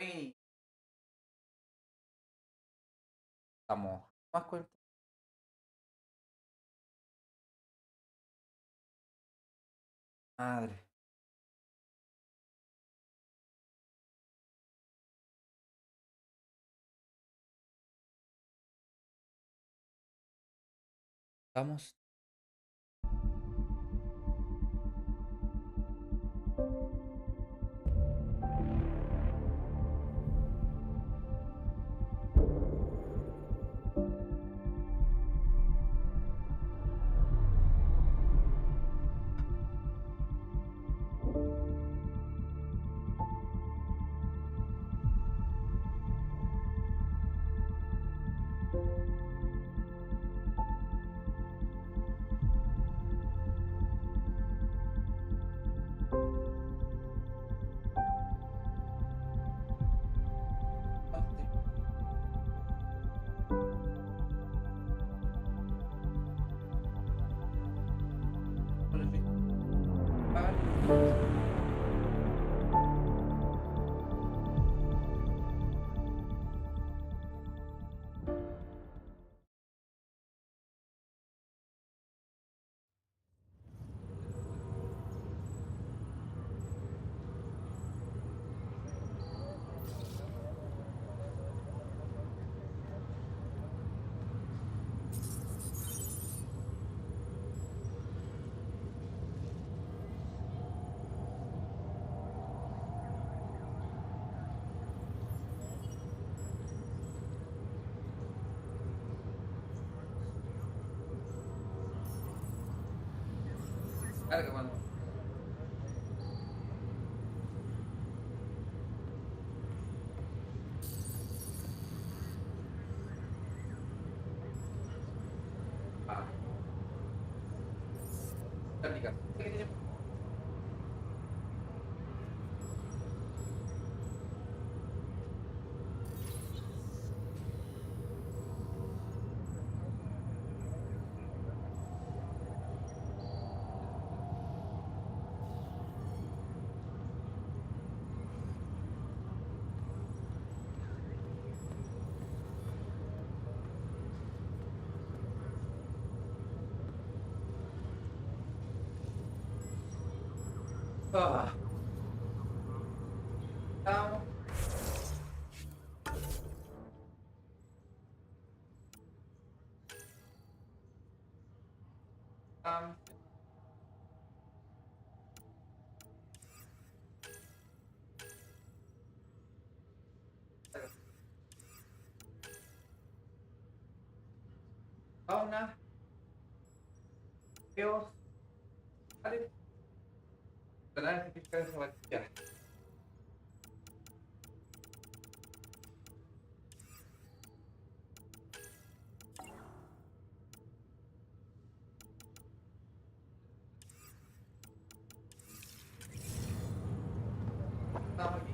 Y estamos más con madre. Estamos. Carga, mano. Ah, técnica. Ah, estamos. Estamos. Fauna, geos, ¿vale? Canales de fiscales ya. Estamos aquí.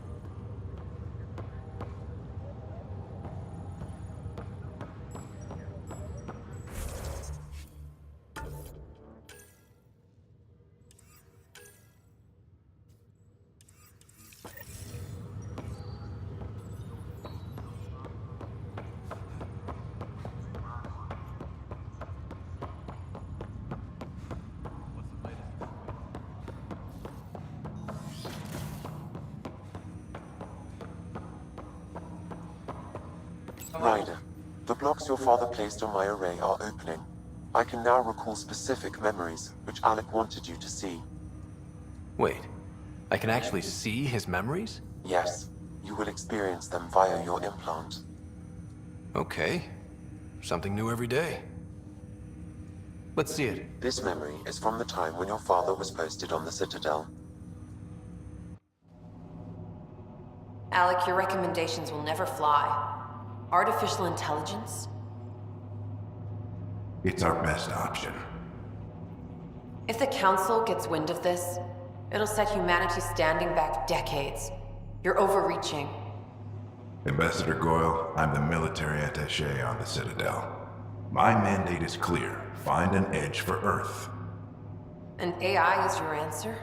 Ryder, the blocks your father placed on my array are opening. I can now recall specific memories, which Alec wanted you to see. Wait, I can actually see his memories? Yes, you will experience them via your implant. Okay. Something new every day. Let's see it. This memory is from the time when your father was posted on the Citadel. Alec, your recommendations will never fly. Artificial intelligence? It's our best option. If the Council gets wind of this, it'll set humanity standing back decades. You're overreaching. Ambassador Goyle, I'm the military attaché on the Citadel. My mandate is clear. Find an edge for Earth. And AI is your answer?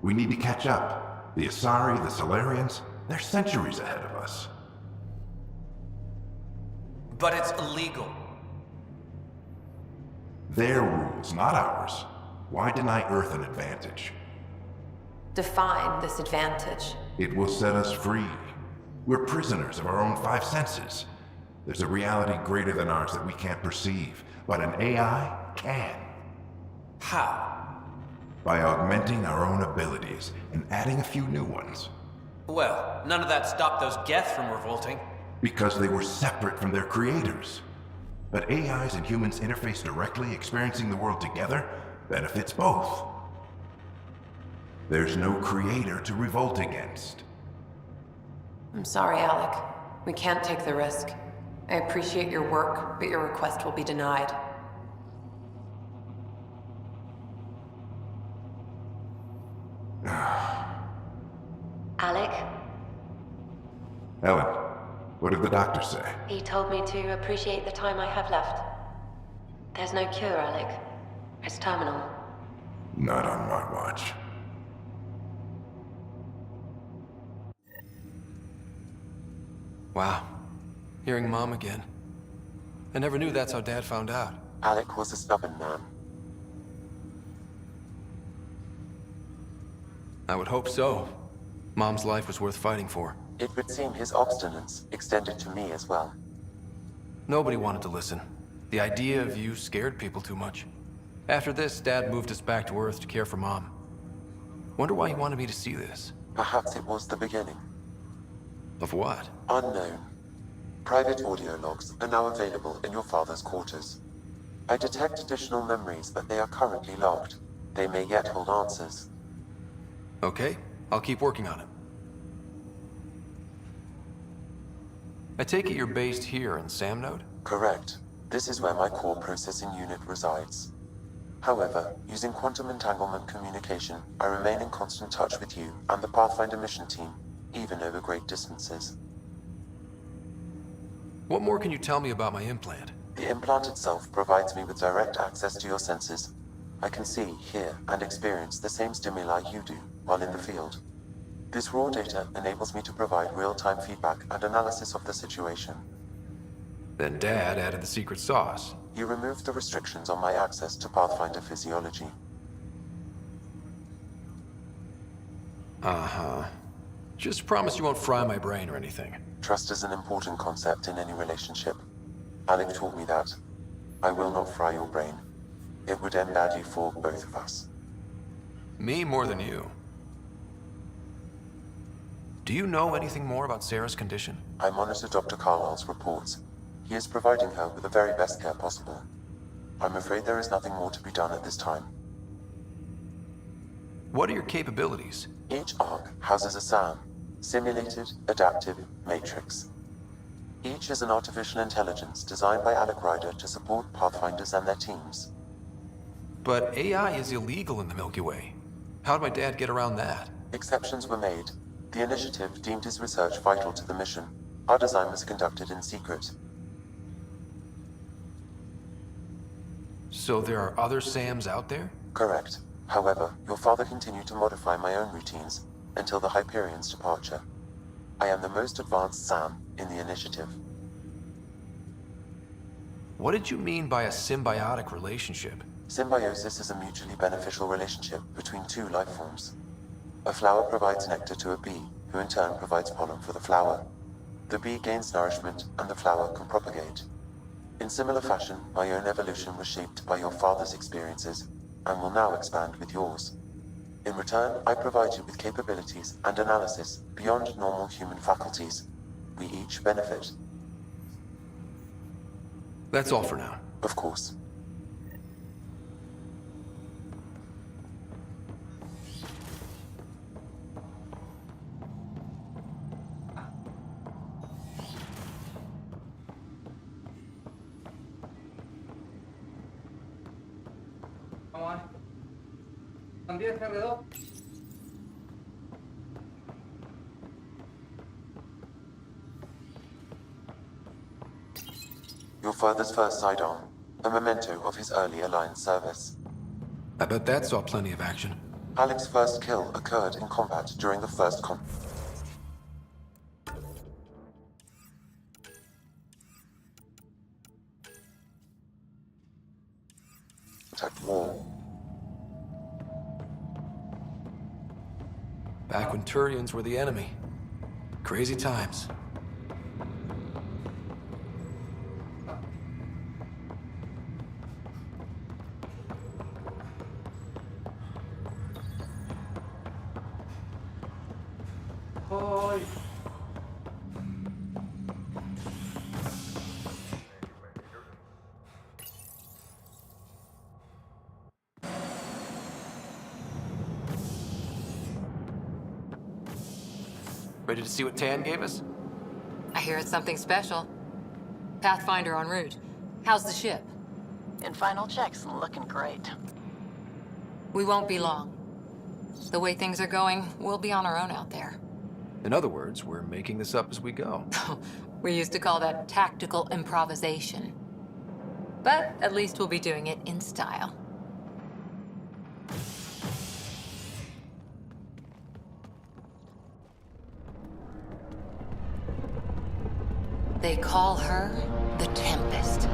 We need to catch up. The Asari, the Solarians, They're centuries ahead of us. But it's illegal. Their rules, not ours. Why deny Earth an advantage? Define this advantage. It will set us free. We're prisoners of our own five senses. There's a reality greater than ours that we can't perceive, but an AI can. How? By augmenting our own abilities and adding a few new ones. Well, none of that stopped those Geth from revolting. Because they were separate from their creators. But AIs and humans interface directly, experiencing the world together, benefits both. There's no creator to revolt against. I'm sorry, Alec. We can't take the risk. I appreciate your work, but your request will be denied. Alec, Ellen, what did the doctor say? he told me to appreciate the time I have left. There's no cure, Alec. It's terminal. Not on my watch. Wow. Hearing Mom again. I never knew that's how Dad found out. Alec was a stubborn man. I would hope so. Mom's life was worth fighting for. It would seem his obstinance extended to me as well. Nobody wanted to listen. The idea of you scared people too much. After this, Dad moved us back to Earth to care for Mom. Wonder why he wanted me to see this. Perhaps it was the beginning. Of what? Unknown. Private audio logs are now available in your father's quarters. I detect additional memories, but they are currently logged. They may yet hold answers. Okay, I'll keep working on it. I take it you're based here in Samnode? Correct. This is where my core processing unit resides. However, using quantum entanglement communication, I remain in constant touch with you and the Pathfinder mission team, even over great distances. What more can you tell me about my implant? The implant itself provides me with direct access to your senses. I can see, hear, and experience the same stimuli you do while in the field. This raw data enables me to provide real-time feedback and analysis of the situation. Then Dad added the secret sauce. You removed the restrictions on my access to Pathfinder physiology. Uh-huh. Just promise you won't fry my brain or anything. Trust is an important concept in any relationship. Alec taught me that. I will not fry your brain. It would end badly for both of us. Me more than you. Do you know anything more about Sarah's condition? I monitor Dr. Carlisle's reports. He is providing her with the very best care possible. I'm afraid there is nothing more to be done at this time. What are your capabilities? Each arc houses a SAM, Simulated Adaptive Matrix. Each is an artificial intelligence designed by Alec Ryder to support Pathfinders and their teams. But AI is illegal in the Milky Way. How'd my dad get around that? Exceptions were made. The initiative deemed his research vital to the mission. Our design was conducted in secret. So there are other SAMs out there? Correct. However, your father continued to modify my own routines until the Hyperion's departure. I am the most advanced SAM in the initiative. What did you mean by a symbiotic relationship? Symbiosis is a mutually beneficial relationship between two life forms. A flower provides nectar to a bee, who in turn provides pollen for the flower. The bee gains nourishment, and the flower can propagate. In similar fashion, my own evolution was shaped by your father's experiences, and will now expand with yours. In return, I provide you with capabilities and analysis beyond normal human faculties. We each benefit. That's all for now. Of course. Vamos a ver. Son 10 R2. Your father's first sidearm, a memento of his early Alliance service. I bet that saw plenty of action. Alec's first kill occurred in combat during the first contact war. Back when Turians were the enemy. Crazy times. Ôi. Ready to see what Tan gave us? I hear it's something special. Pathfinder en route. How's the ship? In final checks, looking great. We won't be long. The way things are going, we'll be on our own out there. In other words, we're making this up as we go. We used to call that tactical improvisation. But at least we'll be doing it in style. They call her the Tempest.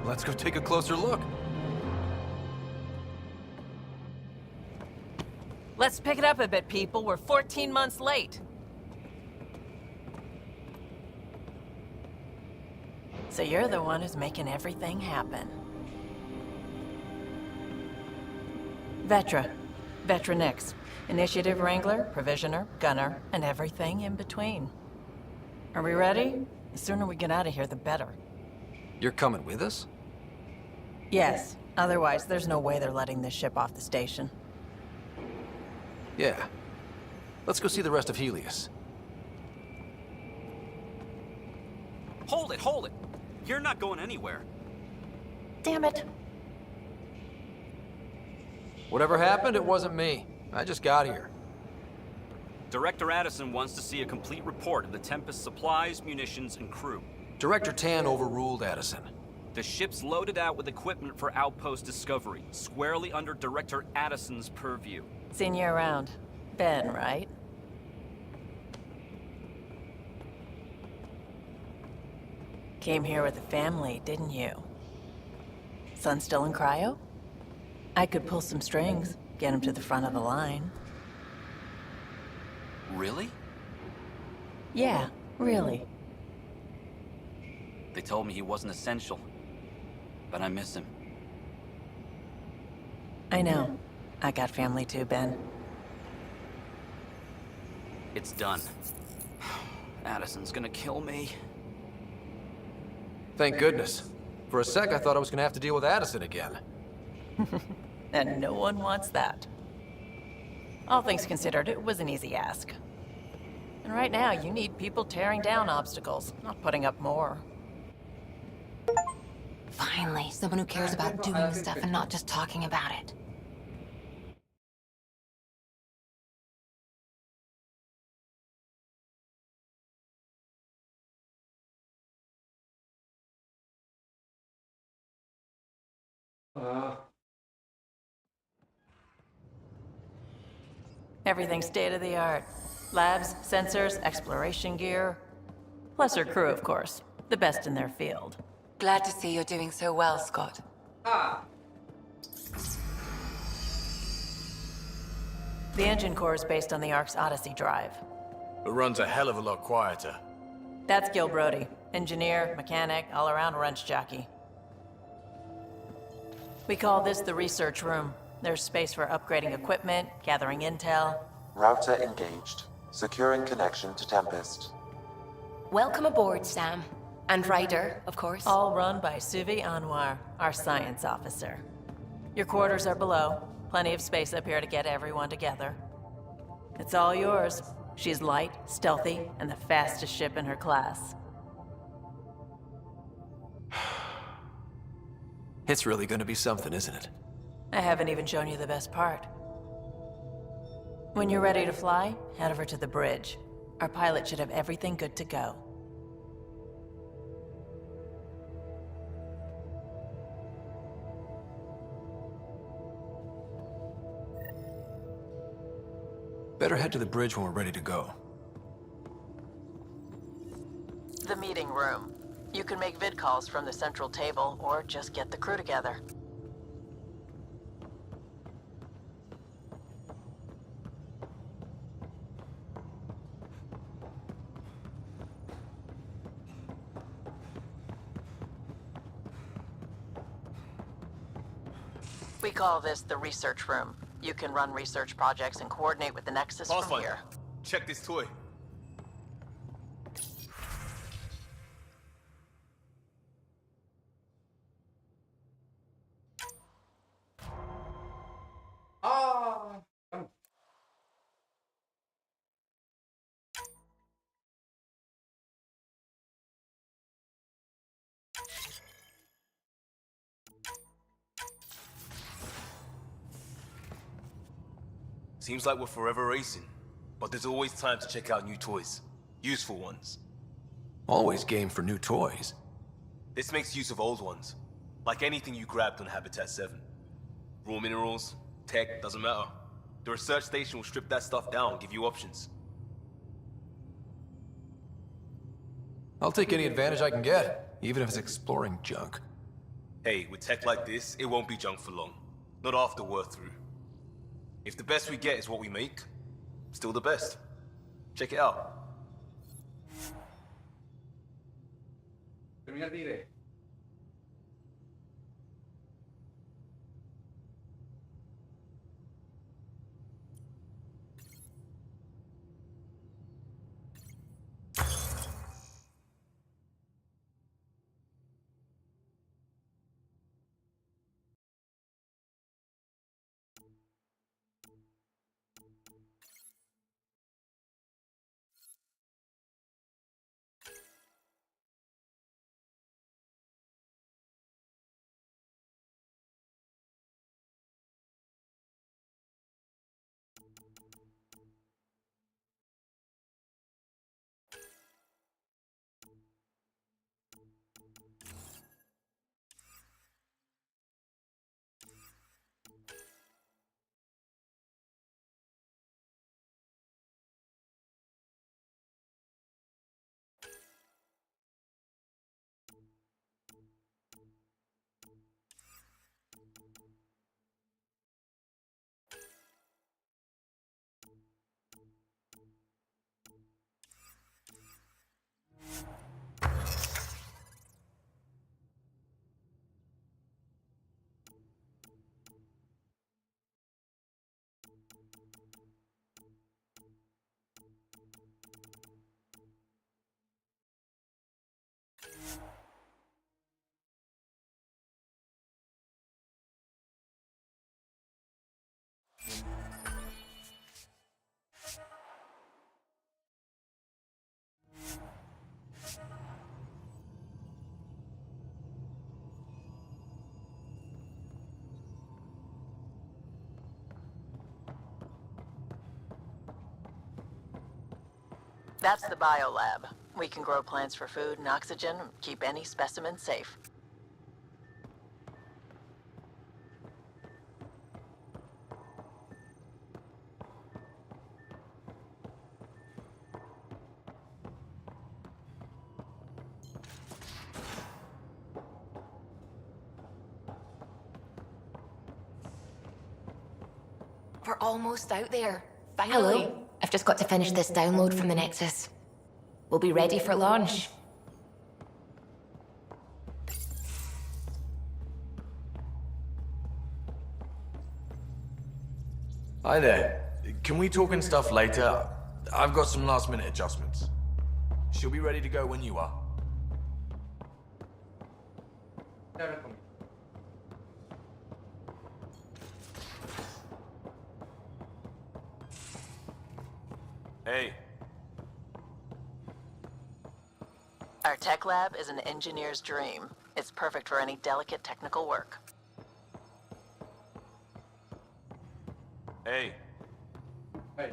Let's go take a closer look. Let's pick it up a bit, people. We're 14 months late. So you're the one who's making everything happen. Vetra. Vetronix. Initiative Wrangler, Provisioner, Gunner, and everything in between. Are we ready? The sooner we get out of here, the better. You're coming with us? Yes. Otherwise, there's no way they're letting this ship off the station. Yeah. Let's go see the rest of Helios. Hold it, hold it! You're not going anywhere. Damn it. Whatever happened, it wasn't me. I just got here. Director Addison wants to see a complete report of the Tempest's supplies, munitions, and crew. Director Tan overruled Addison. The ship's loaded out with equipment for outpost discovery, squarely under Director Addison's purview. Seen you around. Ben, right? Came here with a family, didn't you? Son still in cryo? I could pull some strings, get him to the front of the line. Really? Yeah, really. They told me he wasn't essential, but I miss him. I know. I got family too, Ben. It's done. Addison's gonna kill me. Thank goodness. For a sec, I thought I was gonna have to deal with Addison again. And no one wants that. All things considered, it was an easy ask. And right now, you need people tearing down obstacles, not putting up more. Finally, someone who cares about doing stuff and not just talking about it. Everything's state-of-the-art. Labs, sensors, exploration gear. Plus her crew, of course. The best in their field. Glad to see you're doing so well, Scott. The engine core is based on the Ark's Odyssey drive. It runs a hell of a lot quieter. That's Gil Brody. Engineer, mechanic, all-around wrench jockey. We call this the research room. There's space for upgrading equipment, gathering intel. Router engaged. Securing connection to Tempest. Welcome aboard, Sam. And Ryder, of course. All run by Suvi Anwar, our science officer. Your quarters are below. Plenty of space up here to get everyone together. It's all yours. She's light, stealthy, and the fastest ship in her class. It's really gonna be something, isn't it? I haven't even shown you the best part. When you're ready to fly, head over to the bridge. Our pilot should have everything good to go. Better head to the bridge when we're ready to go. The meeting room. You can make vid calls from the central table, or just get the crew together. We call this the research room. You can run research projects and coordinate with the Nexus from here. Check this toy. Ah. Seems like we're forever racing, but there's always time to check out new toys. Useful ones. Always game for new toys. This makes use of old ones. Like anything you grabbed on Habitat 7. Raw minerals, tech, doesn't matter. The research station will strip that stuff down and give you options. I'll take any advantage I can get, even if it's exploring junk. Hey, with tech like this, it won't be junk for long. Not after we're through. If the best we get is what we make, still the best. Check it out. Termina el tigre. That's the biolab. We can grow plants for food and oxygen, keep any specimen safe. We're almost out there. Finally. Hello. I've just got to finish this download from the Nexus. We'll be ready for launch. Hi there. Can we talk and stuff later? I've got some last-minute adjustments. She'll be ready to go when you are. Hey. Our tech lab is an engineer's dream. It's perfect for any delicate technical work. Hey. Hey.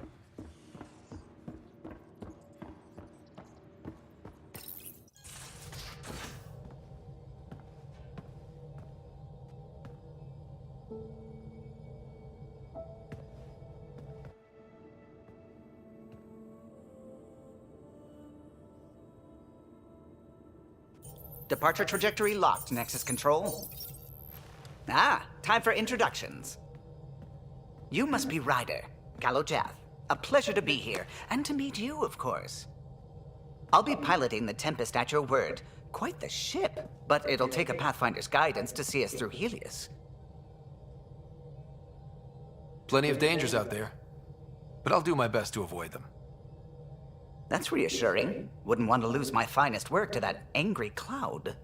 Departure trajectory locked, Nexus Control. Ah, time for introductions. You must be Ryder, Galojath. A pleasure to be here, and to meet you, of course. I'll be piloting the Tempest at your word. Quite the ship, but it'll take a Pathfinder's guidance to see us through Helios. Plenty of dangers out there, but I'll do my best to avoid them. That's reassuring. Wouldn't want to lose my finest work to that angry cloud.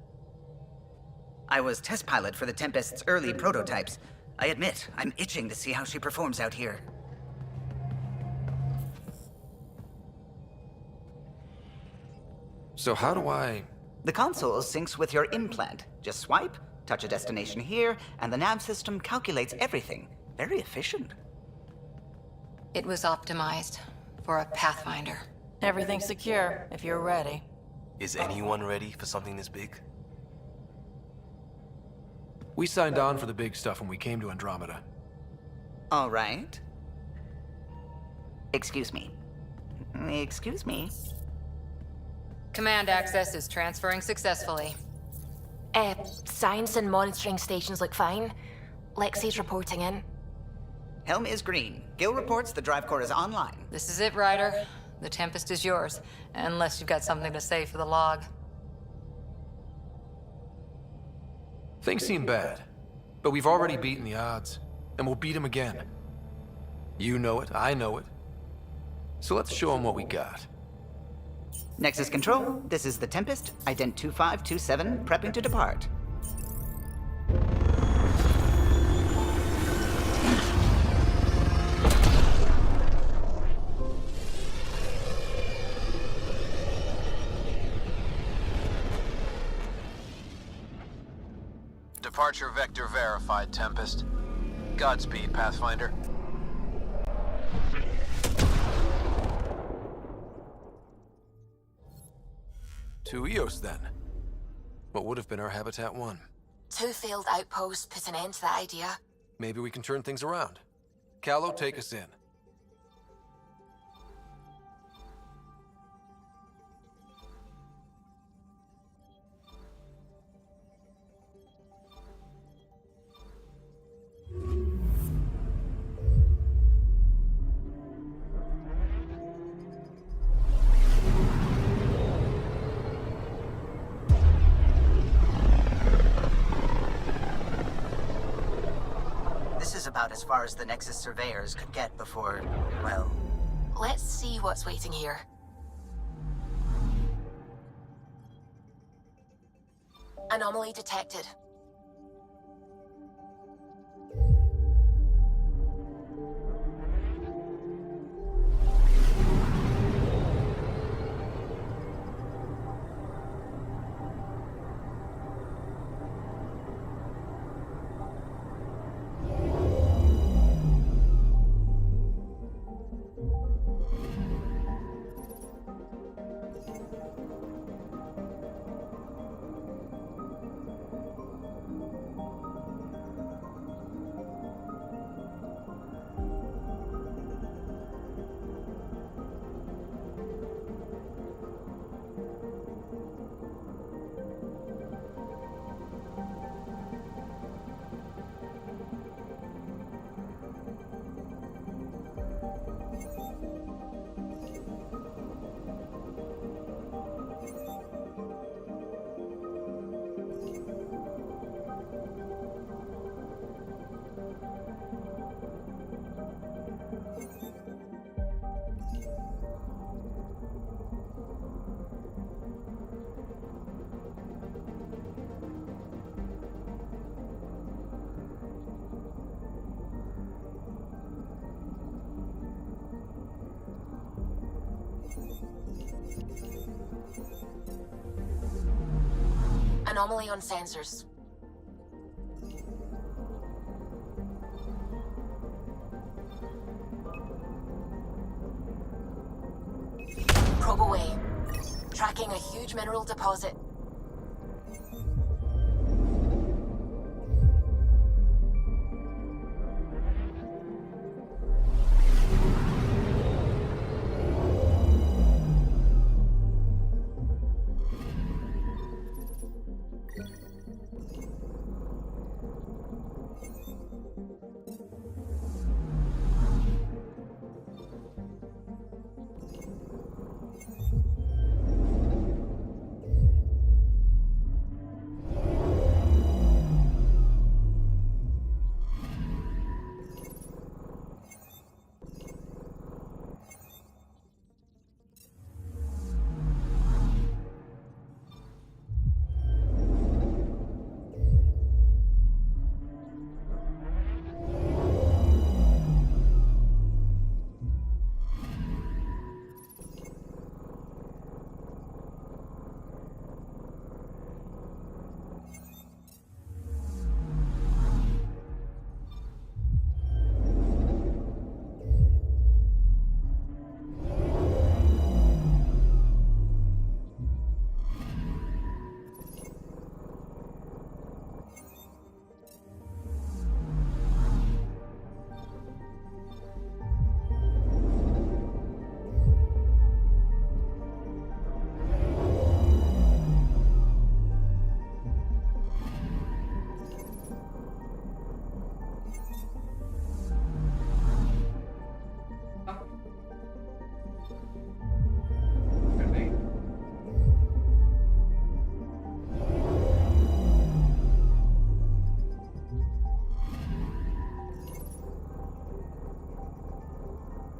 I was test pilot for the Tempest's early prototypes. I admit, I'm itching to see how she performs out here. So how do I... The console syncs with your implant. Just swipe, touch a destination here, and the nav system calculates everything. Very efficient. It was optimized for a Pathfinder. Everything's secure, if you're ready. Is anyone ready for something this big? We signed on for the big stuff when we came to Andromeda. All right. Excuse me. Excuse me. Command access is transferring successfully. Science and monitoring stations look fine. Lexi's reporting in. Helm is green. Gil reports the drive core is online. This is it, Ryder. The Tempest is yours, unless you've got something to say for the log. Things seem bad, but we've already beaten the odds, and we'll beat them again. You know it, I know it. So let's show them what we got. Nexus Control, this is the Tempest, ident 2527, prepping to depart. Departure vector verified, Tempest. Godspeed, Pathfinder. To Eos, then. What would have been our Habitat 1. 2 failed outposts put an end to that idea. Maybe we can turn things around. Callow, take us in. About as far as the Nexus surveyors could get before, well... Let's see what's waiting here. Anomaly detected. Anomaly on sensors. huge mineral deposit.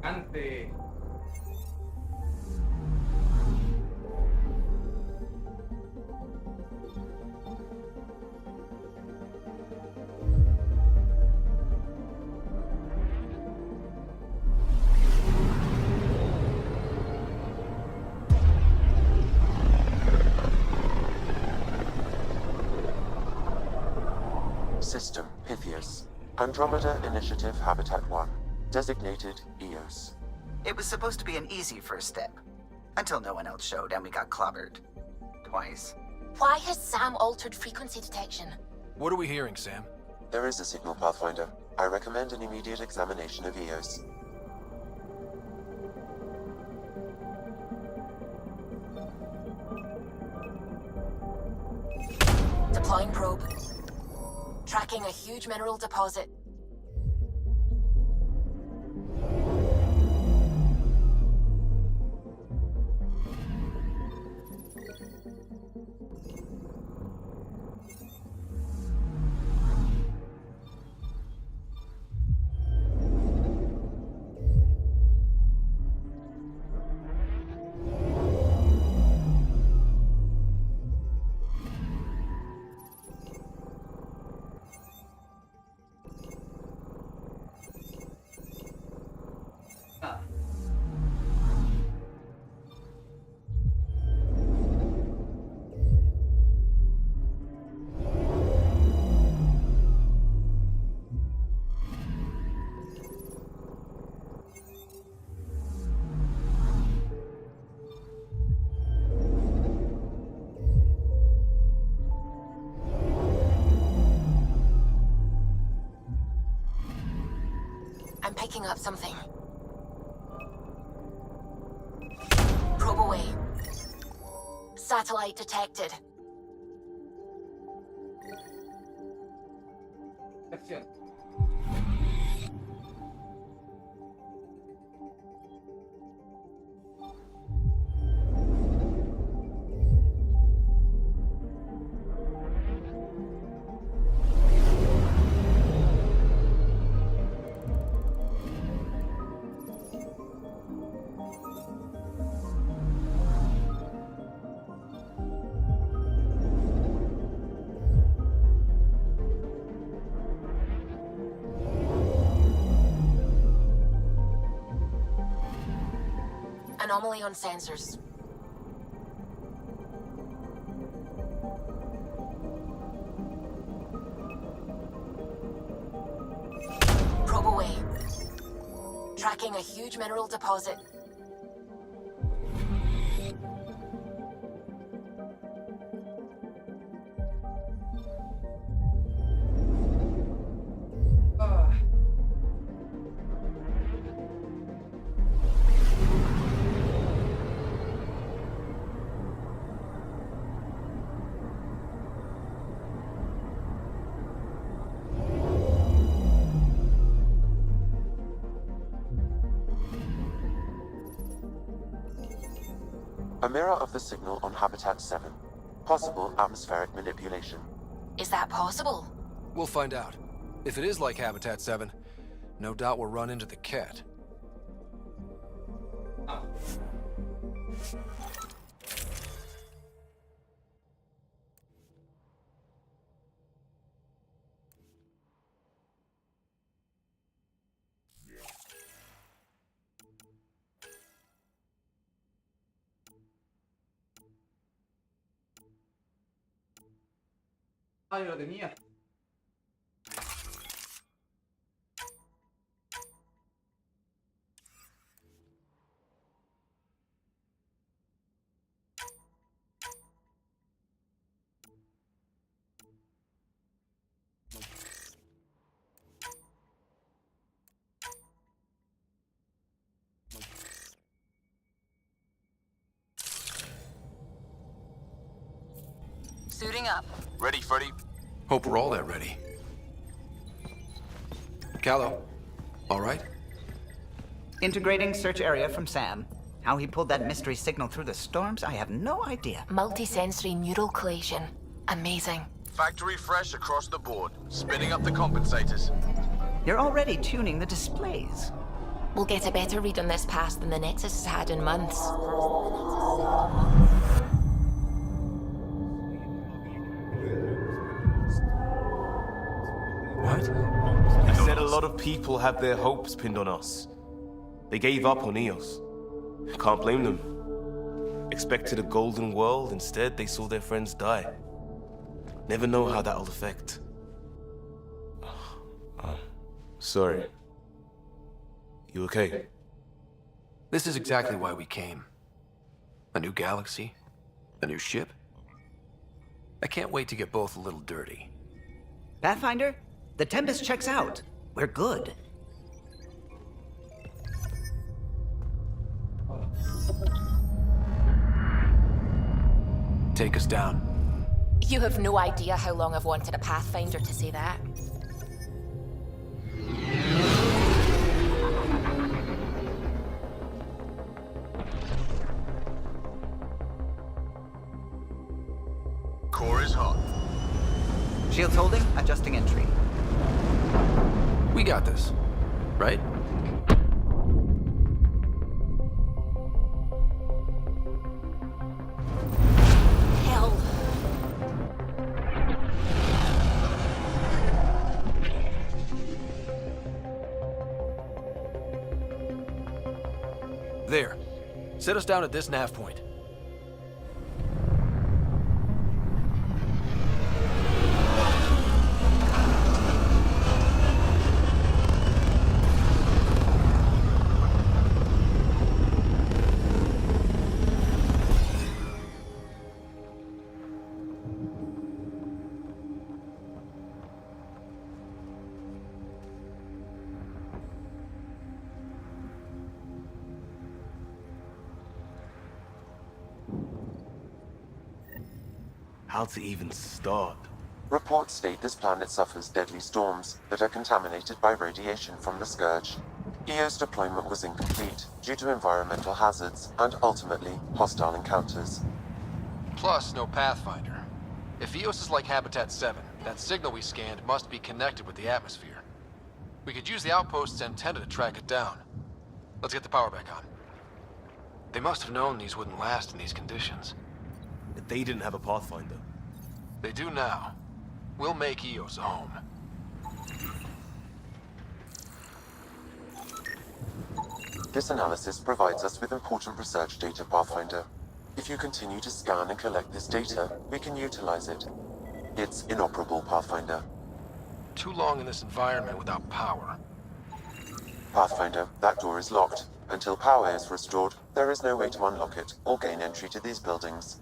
Ante. System Pythias. Andromeda Initiative Habitat 1. Designated EOS. It was supposed to be an easy first step. Until no one else showed and we got clobbered. Twice. Why has Sam altered frequency detection? What are we hearing, Sam? There is a signal, Pathfinder. I recommend an immediate examination of EOS. Deploying probe. Tracking a huge mineral deposit. I'm picking up something. Probe away. Satellite detected. Acción. Anomaly on sensors. Probe away. Tracking a huge mineral deposit. A mirror of the signal on Habitat 7. Possible atmospheric manipulation. Is that possible? We'll find out. If it is like Habitat 7, no doubt we'll run into the cat. Ah, yo lo tenía. Suiting up. Ready, Freddy? Hope we're all that ready. Callow, all right? Integrating search area from Sam. How he pulled that mystery signal through the storms, I have no idea. Multisensory neural collation. Amazing. Factory fresh across the board. Spinning up the compensators. You're already tuning the displays. We'll get a better read on this pass than the Nexus has had in months. What? I said a lot of people have their hopes pinned on us. They gave up on EOS. Can't blame them. Expected a golden world, instead they saw their friends die. Never know how that'll affect. Sorry. You okay? This is exactly why we came. A new galaxy, a new ship. I can't wait to get both a little dirty. Pathfinder, the Tempest checks out. We're good. Take us down. You have no idea how long I've wanted a Pathfinder to say that. Core is hot. Shields holding, adjusting entry. We got this, right? Hell. There. Set us down at this nav point. How to even start? Reports state this planet suffers deadly storms that are contaminated by radiation from the Scourge. EO's deployment was incomplete due to environmental hazards and ultimately hostile encounters. Plus, no Pathfinder. If EOS is like Habitat 7, that signal we scanned must be connected with the atmosphere. We could use the outpost's antenna to track it down. Let's get the power back on. They must have known these wouldn't last in these conditions. They didn't have a Pathfinder. They do now. We'll make EOS a home. This analysis provides us with important research data, Pathfinder. If you continue to scan and collect this data, we can utilize it. It's inoperable, Pathfinder. Too long in this environment without power. Pathfinder, that door is locked. Until power is restored, there is no way to unlock it or gain entry to these buildings.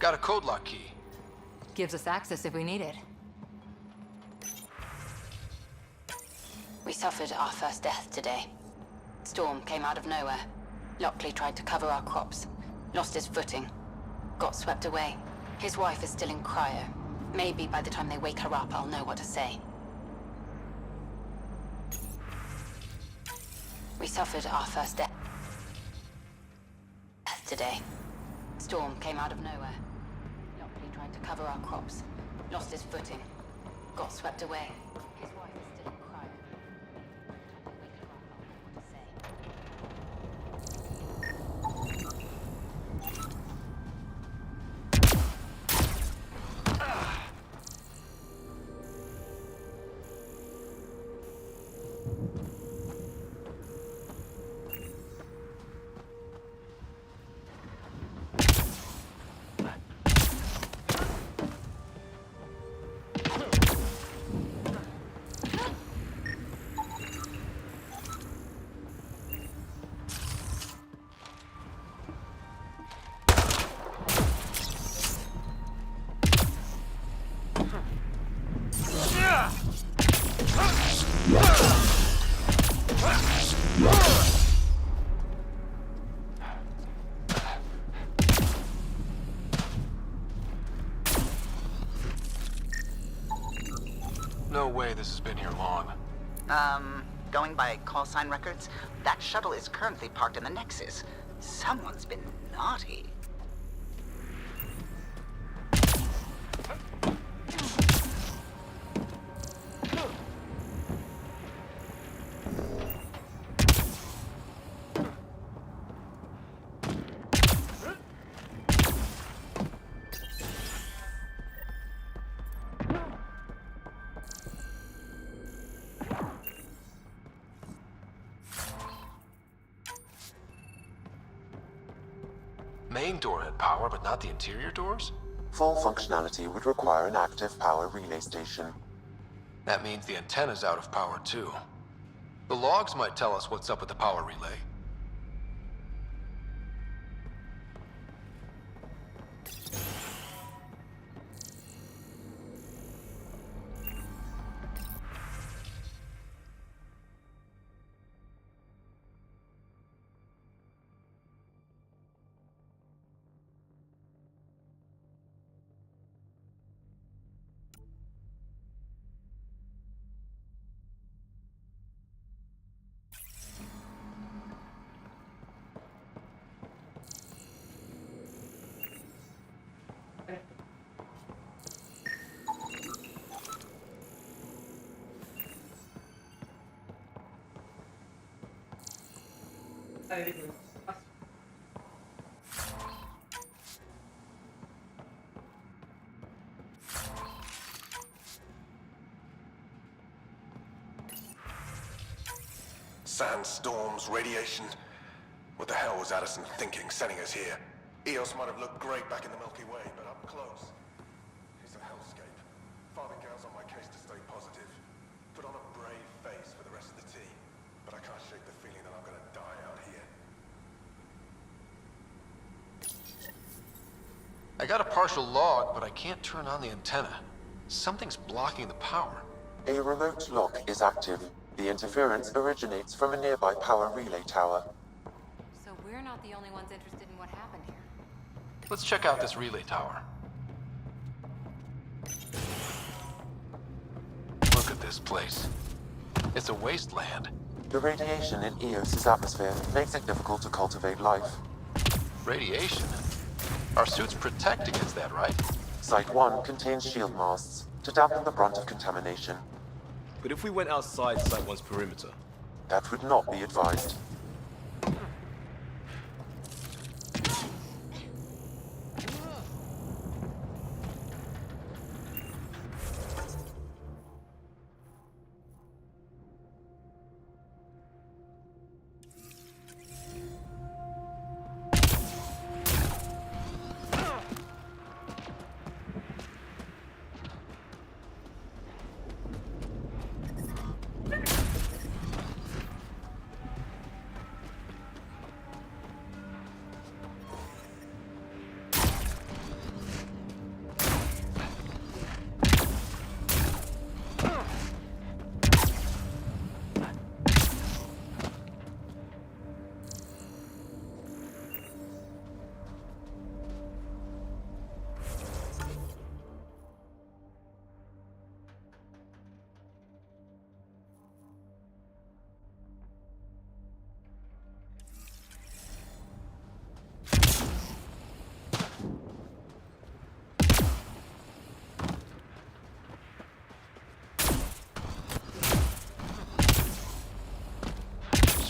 Got a code lock key. Gives us access if we need it. We suffered our first death today. Storm came out of nowhere. Lockley tried to cover our crops. Lost his footing. Got swept away. His wife is still in cryo. Maybe by the time they wake her up, I'll know what to say. We suffered our first death today. Storm came out of nowhere. Lockley tried to cover our crops. Lost his footing. Got swept away. His wife is still in cryo. No way this has been here long. Going by call sign records, that shuttle is currently parked in the Nexus. Someone's been naughty. Main door had power, but not the interior doors? Full functionality would require an active power relay station. That means the antenna's out of power too. The logs might tell us what's up with the power relay. Sandstorms, radiation. What the hell was Addison thinking, sending us here? Eos might have looked great back in the Milky Way, but up close, it's a hellscape. Father Gal's on my case to stay positive. Put on a brave face for the rest of the team, but I can't shake the feeling that I'm gonna die out here. I got a partial log, but I can't turn on the antenna. Something's blocking the power. A remote lock is active. The interference originates from a nearby power relay tower. So we're not the only ones interested in what happened here. Let's check out this relay tower. Look at this place. It's a wasteland. The radiation in Eos's atmosphere makes it difficult to cultivate life. Radiation? Our suits protect against that, right? Site 1 contains shield masts to dampen the brunt of contamination. But if we went outside Site 1's perimeter? That would not be advised.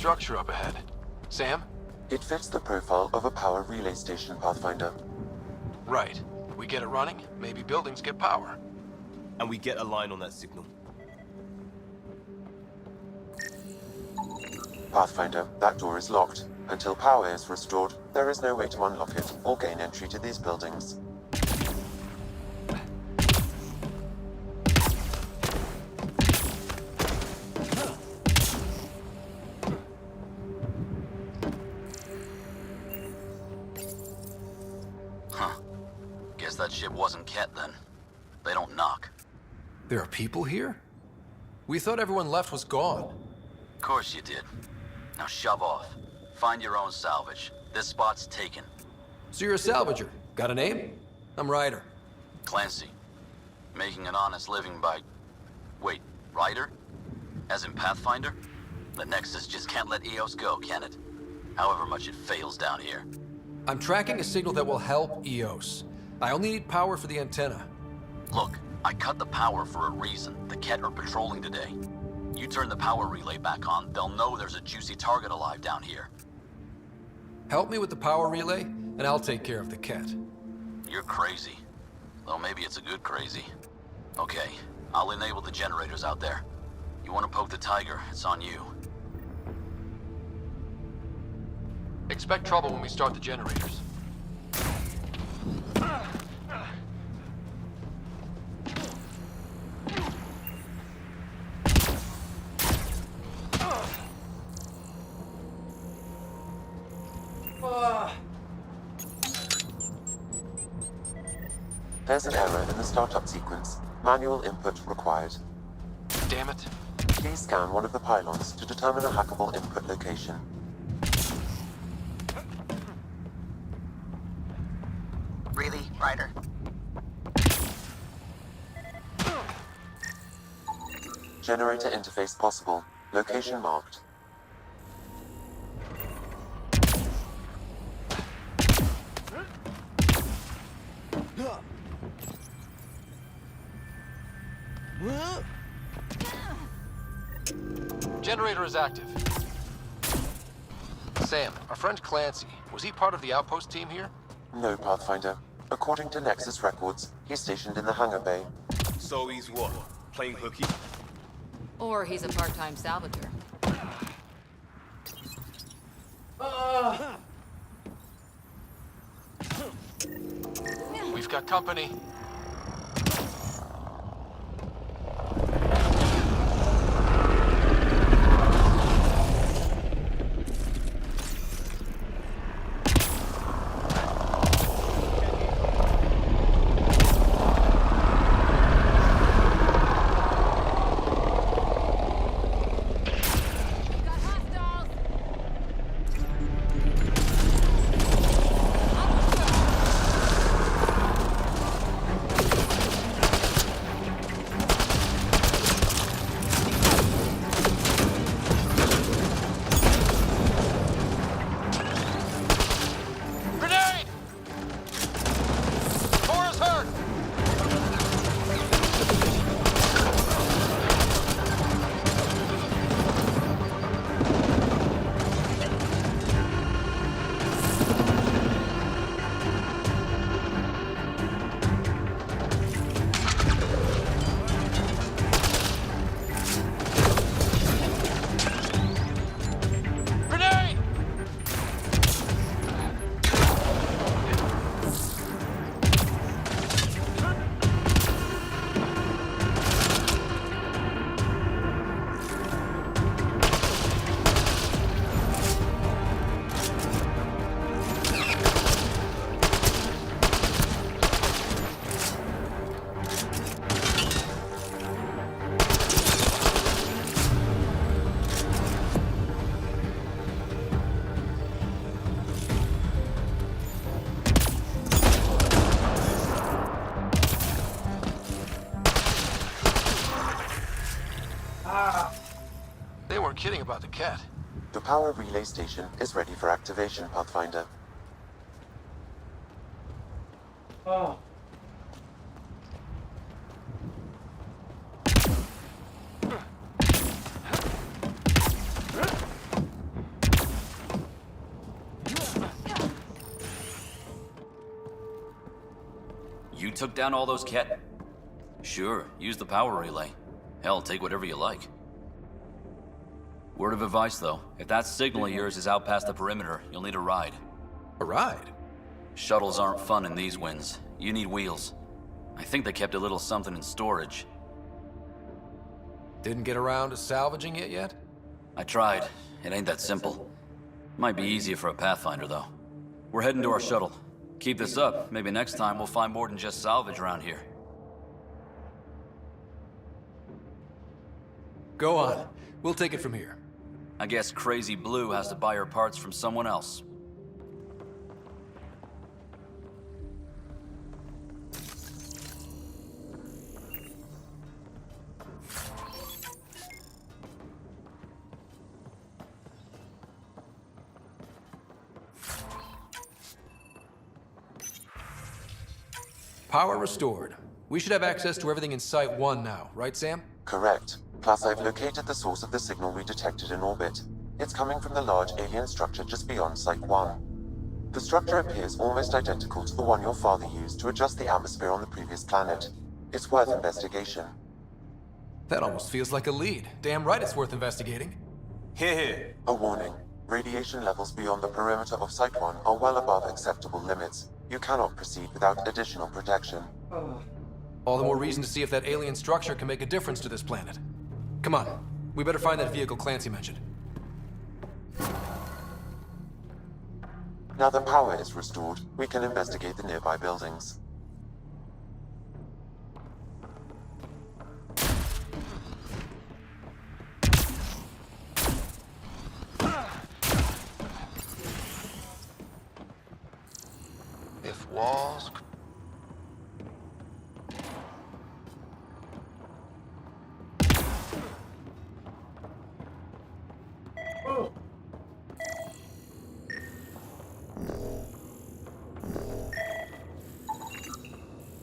structure up ahead. Sam? It fits the profile of a power relay station, Pathfinder. Right. We get it running, maybe buildings get power. And we get a line on that signal. Pathfinder, that door is locked. Until power is restored, there is no way to unlock it or gain entry to these buildings. Huh. Guess that ship wasn't Ket then. They don't knock. There are people here? We thought everyone left was gone. Of course you did. Now shove off. Find your own salvage. This spot's taken. So you're a salvager. Got a name? I'm Ryder. Clancy. Making an honest living by... Wait, Ryder? As in Pathfinder? The Nexus just can't let EOS go, can it? However much it fails down here. I'm tracking a signal that will help EOS. I only need power for the antenna. Look, I cut the power for a reason. The Ket are patrolling today. You turn the power relay back on, they'll know there's a juicy target alive down here. Help me with the power relay, and I'll take care of the Ket. You're crazy. Though maybe it's a good crazy. Okay, I'll enable the generators out there. You want to poke the tiger, it's on you. Expect trouble when we start the generators. There's an error in the startup sequence. Manual input required. Damn it. Please scan one of the pylons to determine a hackable input location. Really, Ryder? Generator interface possible. Location marked. Generator is active. Sam, our friend Clancy, was he part of the outpost team here? No, Pathfinder. According to Nexus records, he's stationed in the hangar bay. So he's what? Playing hooky? Or he's a part-time salvager. We've got company. They weren't kidding about the cat. The power relay station is ready for activation, Pathfinder. Oh. You took down all those cat... Sure, use the power relay. Hell, take whatever you like. Word of advice, though. If that signal of yours is out past the perimeter, you'll need a ride. A ride? Shuttles aren't fun in these winds. You need wheels. I think they kept a little something in storage. Didn't get around to salvaging it yet? I tried. It ain't that simple. Might be easier for a Pathfinder, though. We're heading to our shuttle. Keep this up. Maybe next time we'll find more than just salvage around here. Go on. We'll take it from here. I guess Crazy Blue has to buy her parts from someone else. Power restored. We should have access to everything in Site 1 now, right, Sam? Correct. Plus, I've located the source of the signal we detected in orbit. It's coming from the large alien structure just beyond Site 1. The structure appears almost identical to the one your father used to adjust the atmosphere on the previous planet. It's worth investigation. That almost feels like a lead. Damn right it's worth investigating. Here. A warning. Radiation levels beyond the perimeter of Site 1 are well above acceptable limits. You cannot proceed without additional protection. All the more reason to see if that alien structure can make a difference to this planet. Come on. We better find that vehicle Clancy mentioned. Now the power is restored, we can investigate the nearby buildings. If walls...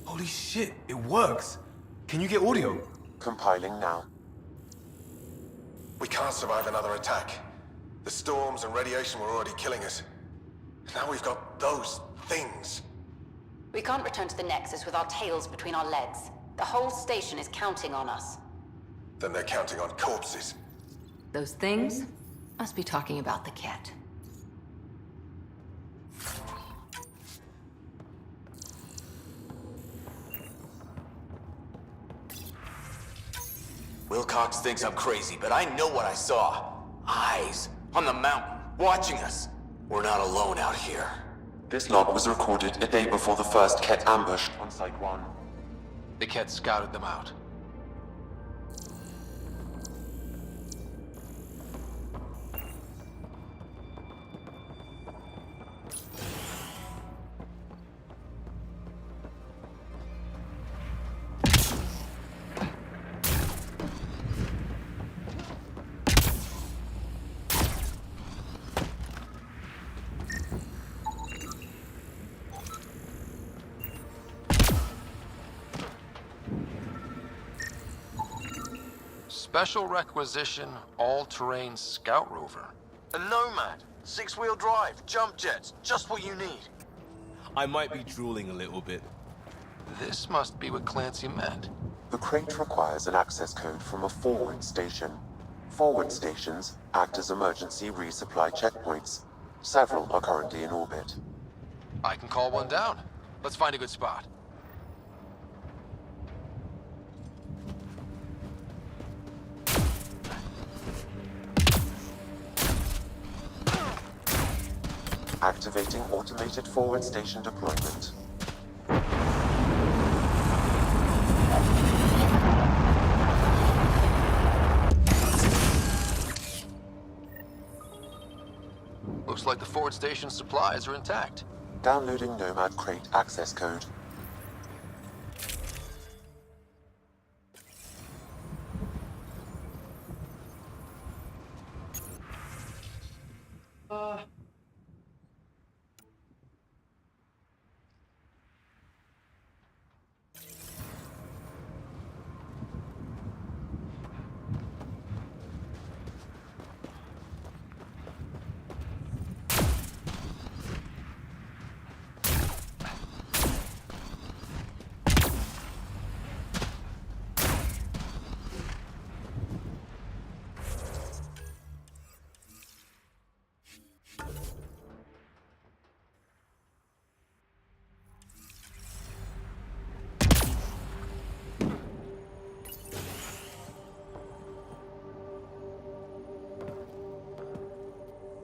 Holy shit, it works. Can you get audio? Compiling now. We can't survive another attack. The storms and radiation were already killing us. Now we've got those things. We can't return to the Nexus with our tails between our legs. The whole station is counting on us. Then they're counting on corpses. Those things must be talking about the cat. Wilcox thinks I'm crazy, but I know what I saw. Eyes on the mountain, watching us. We're not alone out here. This log was recorded a day before the first Ket ambush on Site 1. The Ket scouted them out. Special requisition, all-terrain scout rover. A Nomad, 6-wheel drive, jump jets, just what you need. I might be drooling a little bit. This must be what Clancy meant. The crate requires an access code from a forward station. Forward stations act as emergency resupply checkpoints. Several are currently in orbit. I can call one down. Let's find a good spot. Activating automated forward station deployment. Looks like the forward station supplies are intact. Downloading Nomad crate access code.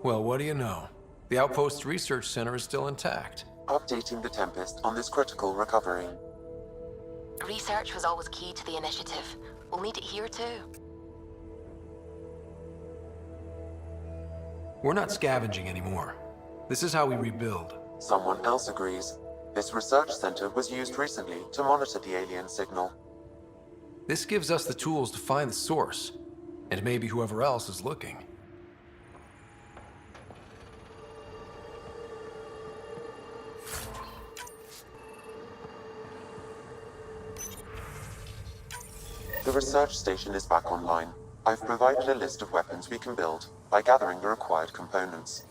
Well, what do you know? The Outpost's research center is still intact. Updating the Tempest on this critical recovery. Research was always key to the initiative. We'll need it here too. We're not scavenging anymore. This is how we rebuild. Someone else agrees. This research center was used recently to monitor the alien signal. This gives us the tools to find the source, and maybe whoever else is looking. The research station is back online. I've provided a list of weapons we can build by gathering the required components.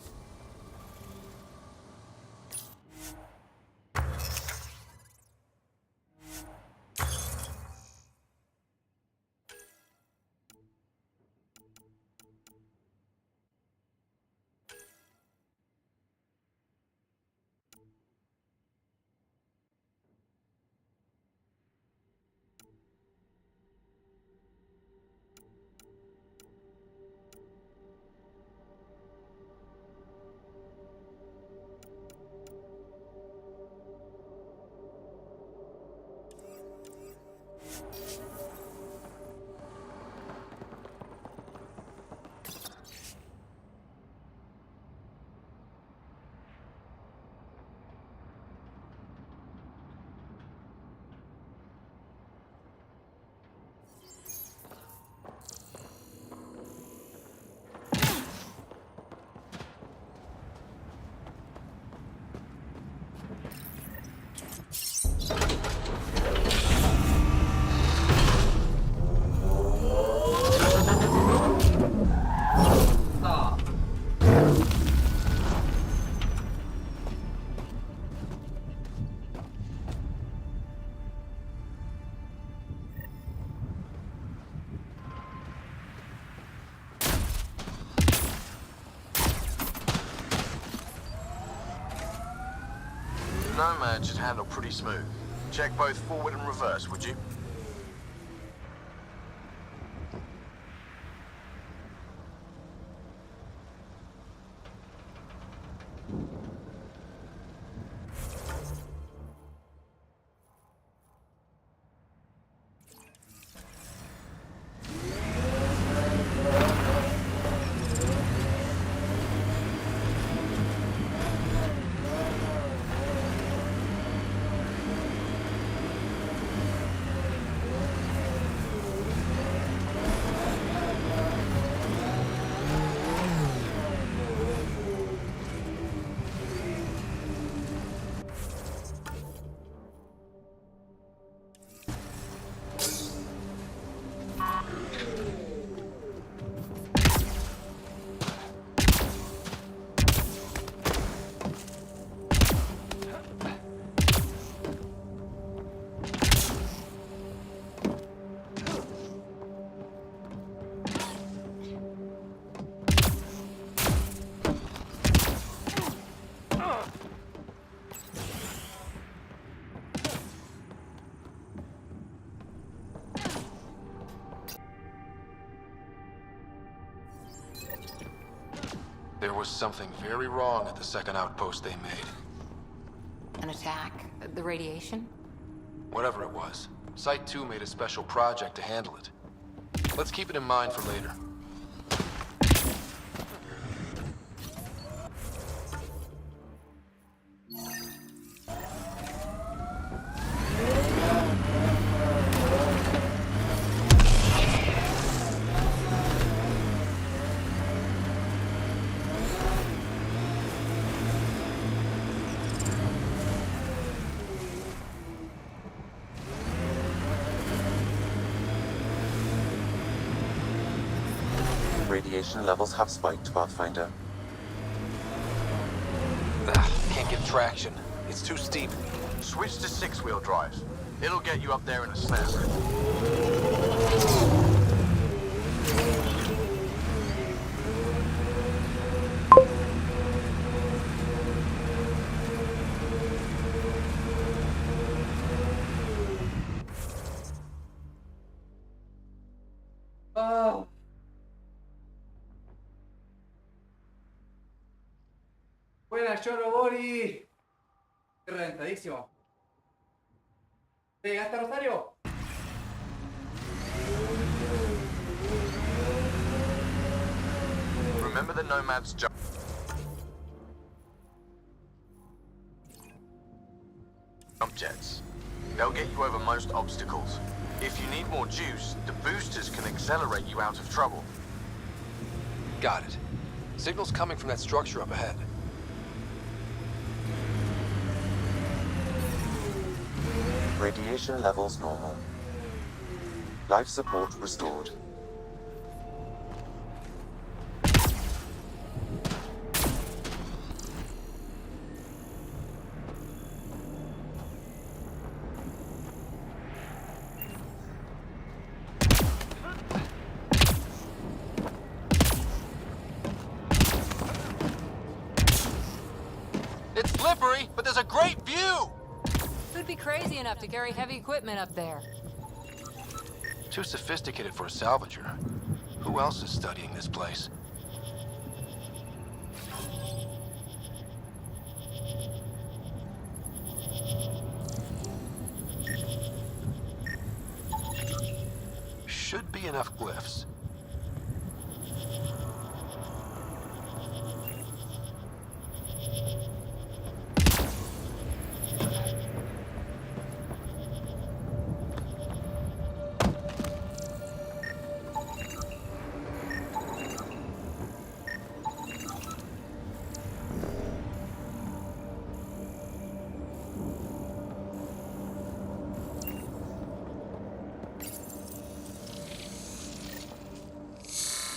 Nomad should handle pretty smooth. Check both forward and reverse, would you? There was something very wrong at the second outpost they made. An attack? The radiation? Whatever it was, Site 2 made a special project to handle it. Let's keep it in mind for later. Radiation levels have spiked, Pathfinder. Can't get traction. It's too steep. Switch to six-wheel drive. It'll get you up there in a snap. Oh. Buena, Choro Bori. Reventadísimo. ¿Te llegaste, Rosario? Remember the Nomad's jump jets. They'll get you over most obstacles. If you need more juice, the boosters can accelerate you out of trouble. Got it. Signal's coming from that structure up ahead. Radiation levels normal. Life support restored. It's slippery, but there's a great view! Who'd be crazy enough to carry heavy equipment up there? Too sophisticated for a salvager. Who else is studying this place? Should be enough glyphs.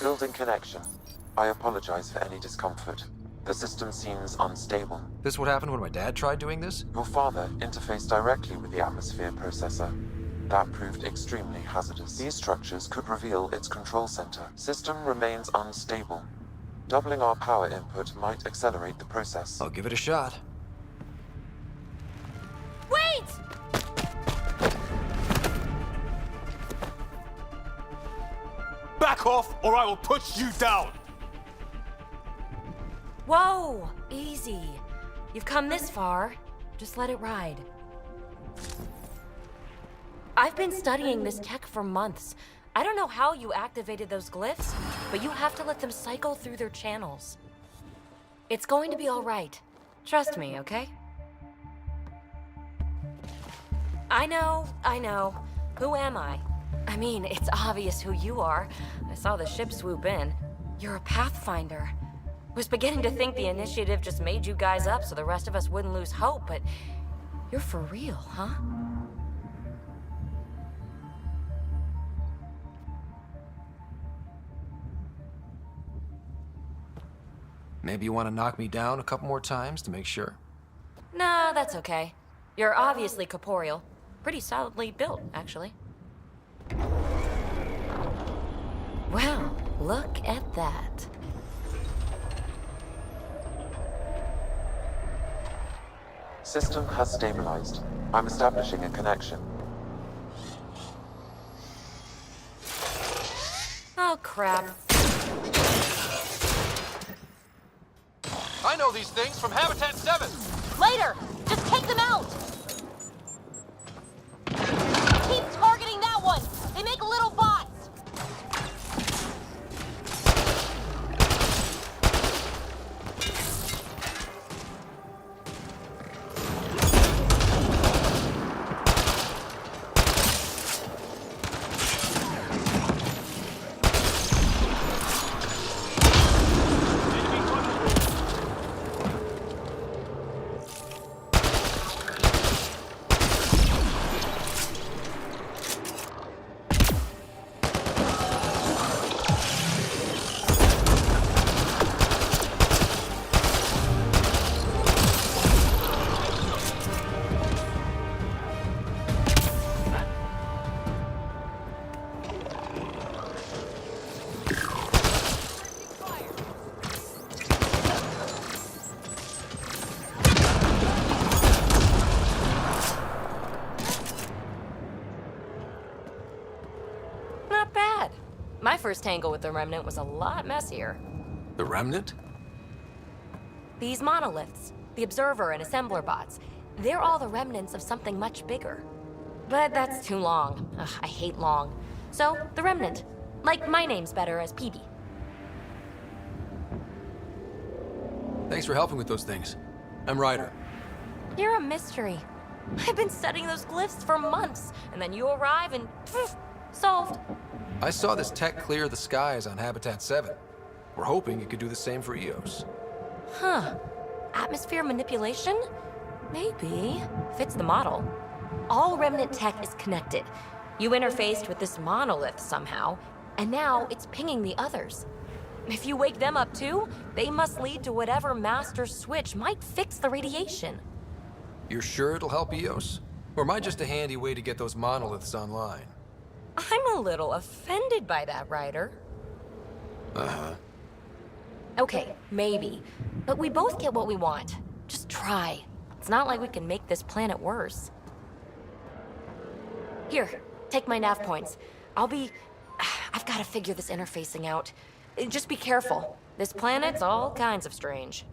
Building connection. I apologize for any discomfort. The system seems unstable. This what happened when my dad tried doing this? Your father interfaced directly with the atmosphere processor. That proved extremely hazardous. These structures could reveal its control center. System remains unstable. Doubling our power input might accelerate the process. I'll give it a shot. Wait! Back off, or I will put you down! Whoa! Easy. You've come this far. Just let it ride. I've been studying this tech for months. I don't know how you activated those glyphs, but you have to let them cycle through their channels. It's going to be all right. Trust me, okay? I know. Who am I? I mean, it's obvious who you are. I saw the ship swoop in. You're a Pathfinder. Was beginning to think the initiative just made you guys up so the rest of us wouldn't lose hope, but you're for real, huh? Maybe you want to knock me down a couple more times to make sure? Nah, that's okay. You're obviously corporeal. Pretty solidly built, actually. Well, look at that. System has stabilized. I'm establishing a connection. Oh, crap. I know these things from Habitat 7! Later! Just take them out! Keep targeting that one! They make little bots! My first tangle with the Remnant was a lot messier. The Remnant? These monoliths, the observer and assembler bots, they're all the remnants of something much bigger. But that's too long. Ugh, I hate long. So, the remnant. Like, my name's better as PB. Thanks for helping with those things. I'm Ryder. You're a mystery. I've been studying those glyphs for months, and then you arrive and poof, solved. I saw this tech clear the skies on Habitat 7. We're hoping it could do the same for EOS. Huh. Atmosphere manipulation? Maybe. Fits the model. All remnant tech is connected. You interfaced with this monolith somehow, and now it's pinging the others. If you wake them up too, they must lead to whatever master switch might fix the radiation. You're sure it'll help EOS? Or am I just a handy way to get those monoliths online? I'm a little offended by that, Ryder. Uh-huh. Okay, maybe. But we both get what we want. Just try. It's not like we can make this planet worse. Here, take my nav points. I've got to figure this interfacing out. Just be careful. This planet's all kinds of strange.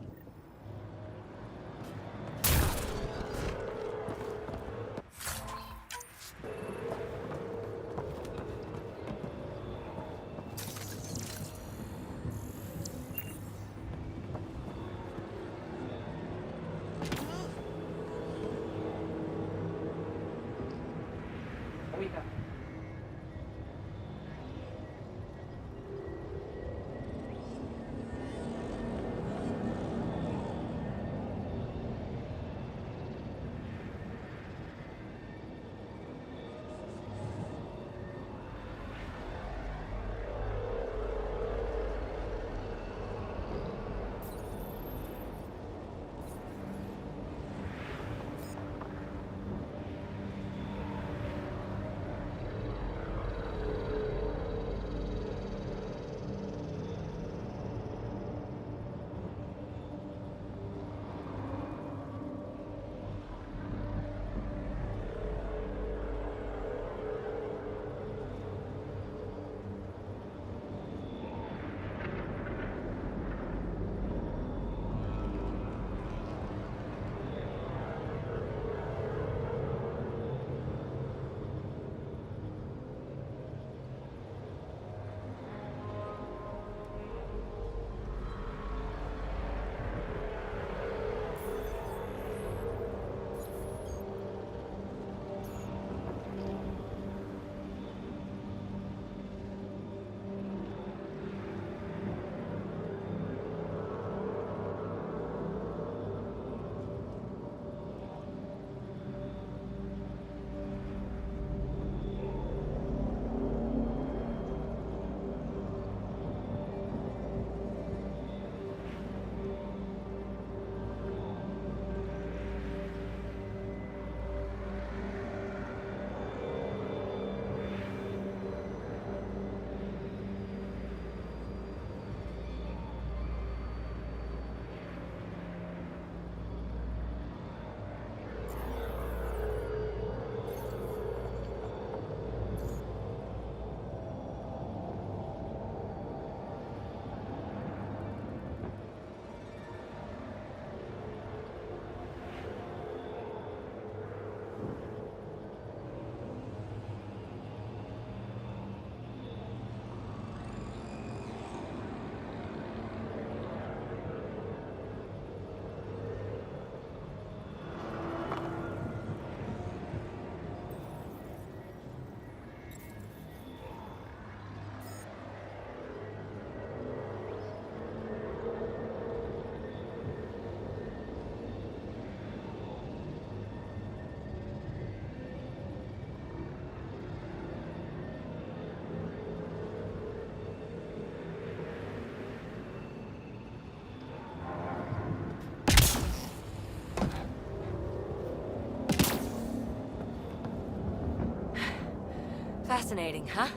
Fascinating, huh?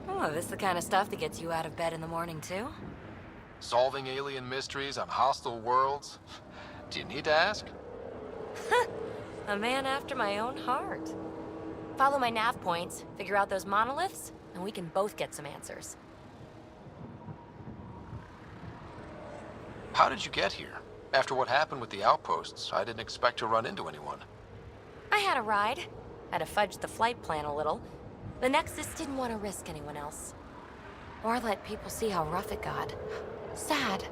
Oh, this is the kind of stuff that gets you out of bed in the morning, too? Solving alien mysteries on hostile worlds? Do you need to ask? A man after my own heart. Follow my nav points, figure out those monoliths, and we can both get some answers. How did you get here? After what happened with the outposts, I didn't expect to run into anyone. I had a ride. Had to fudge the flight plan a little. The Nexus didn't want to risk anyone else. Or let people see how rough it got. Sad.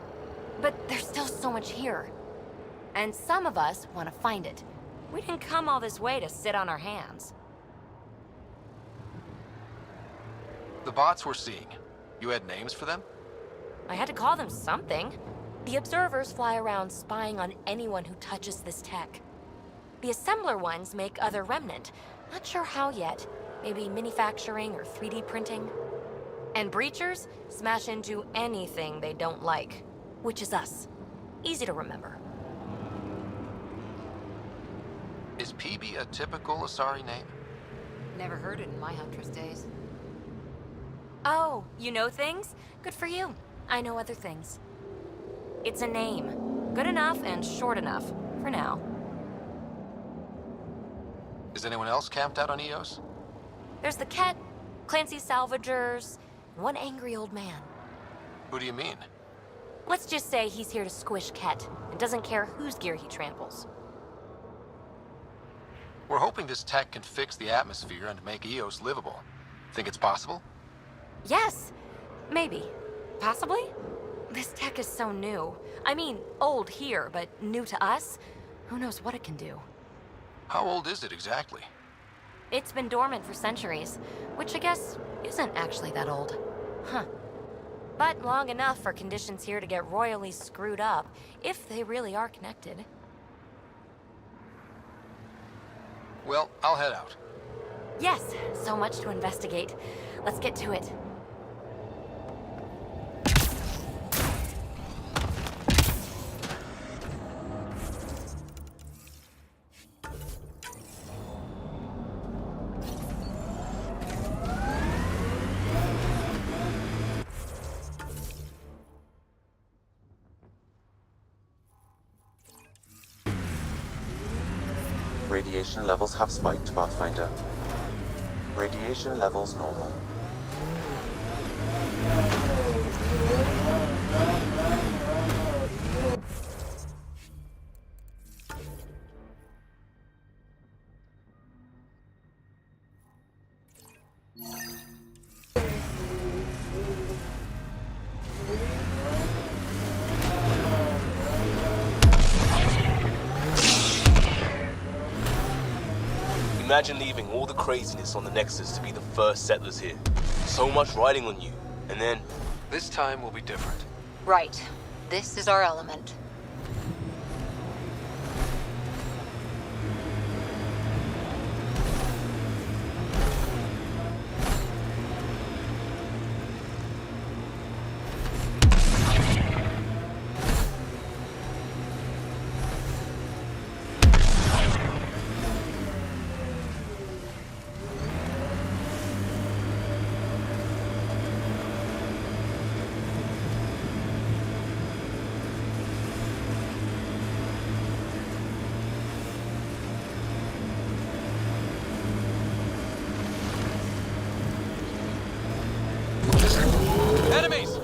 But there's still so much here. And some of us want to find it. We didn't come all this way to sit on our hands. The bots we're seeing, you had names for them? I had to call them something. The observers fly around spying on anyone who touches this tech. The assembler ones make other remnant. Not sure how yet. Maybe manufacturing or 3D printing. And breachers smash into anything they don't like, which is us. Easy to remember. Is PB a typical Asari name? Never heard it in my Huntress days. Oh, you know things? Good for you. I know other things. It's a name. Good enough and short enough, for now. Is anyone else camped out on Eos? There's the Ket, Clancy's Salvagers, one angry old man. Who do you mean? Let's just say he's here to squish Ket, and doesn't care whose gear he tramples. We're hoping this tech can fix the atmosphere and make Eos livable. Think it's possible? Yes, maybe. Possibly? This tech is so new. I mean, old here, but new to us? Who knows what it can do? How old is it exactly? It's been dormant for centuries, which I guess isn't actually that old. Huh. But long enough for conditions here to get royally screwed up, if they really are connected. Well, I'll head out. Yes, so much to investigate. Let's get to it. Radiation levels have spiked, Pathfinder. Radiation levels normal. Imagine leaving all the craziness on the Nexus to be the first settlers here. So much riding on you, and then... This time will be different. Right. This is our element. Enemies!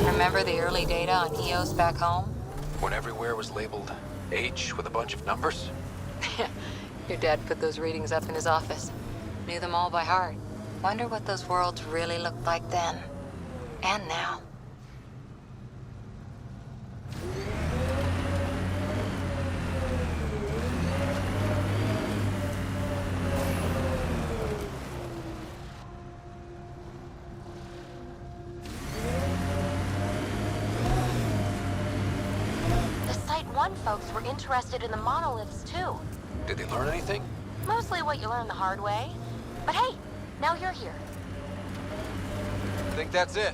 Remember the early data on Eos back home? When everywhere was labeled H with a bunch of numbers? Your dad put those readings up in his office. Knew them all by heart. Wonder what those worlds really looked like then. And now. The Site 1 folks were interested in the monoliths, too. Did they learn anything? Mostly what you learn the hard way. But hey, now you're here. I think that's it.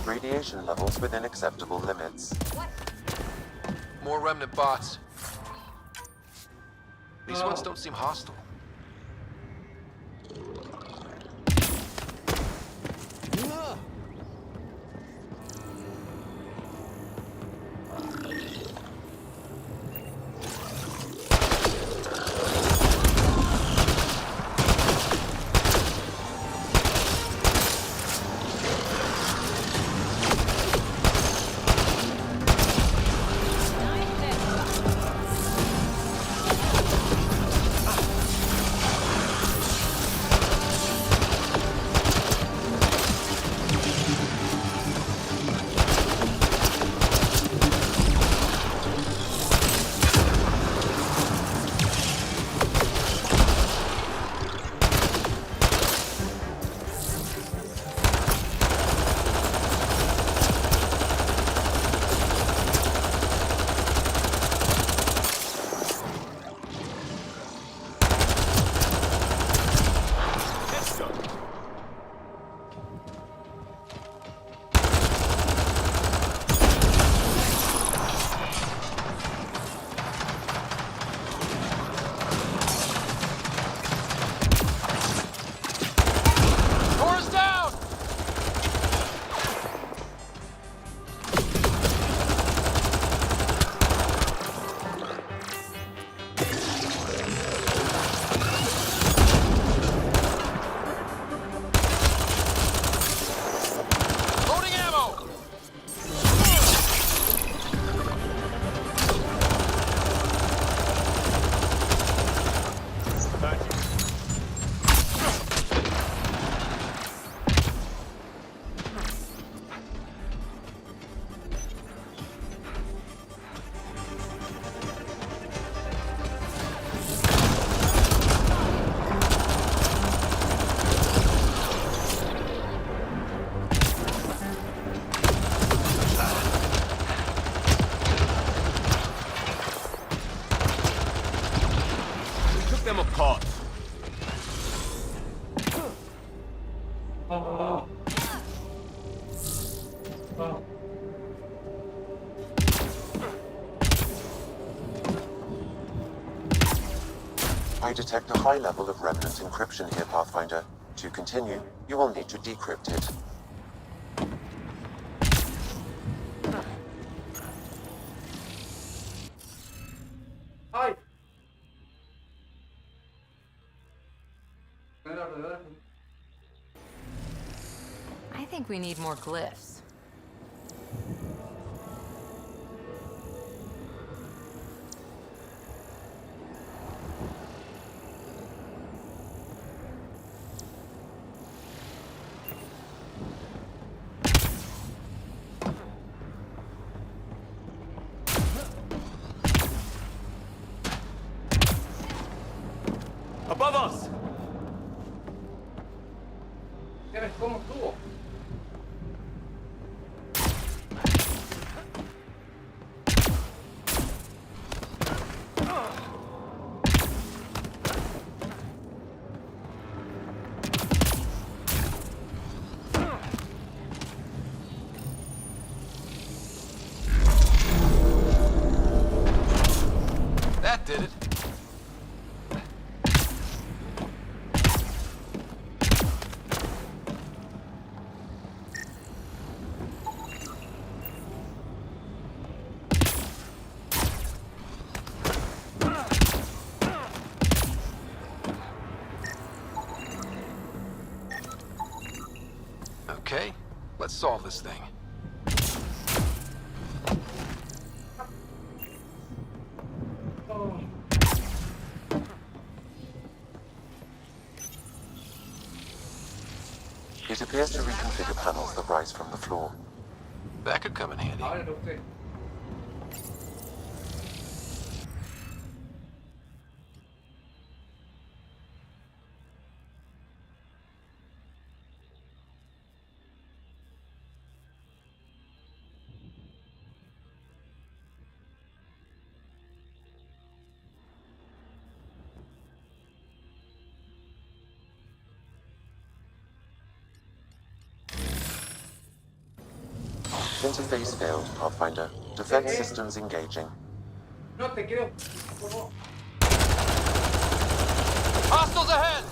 Radiation levels within acceptable limits. More remnant bots. These ones don't seem hostile. I detect a high level of remnant encryption here, Pathfinder. To continue, you will need to decrypt it. Hi. think we need more glyphs. Above us! ¿Qué ves cómo estuvo? That did it. Okay, let's solve this thing. It appears to reconfigure panels that rise from the floor. That could come in handy. Ahora lo sé. Interface failed, Pathfinder. Defense systems engaging. No te creo. Por favor. Hostiles ahead!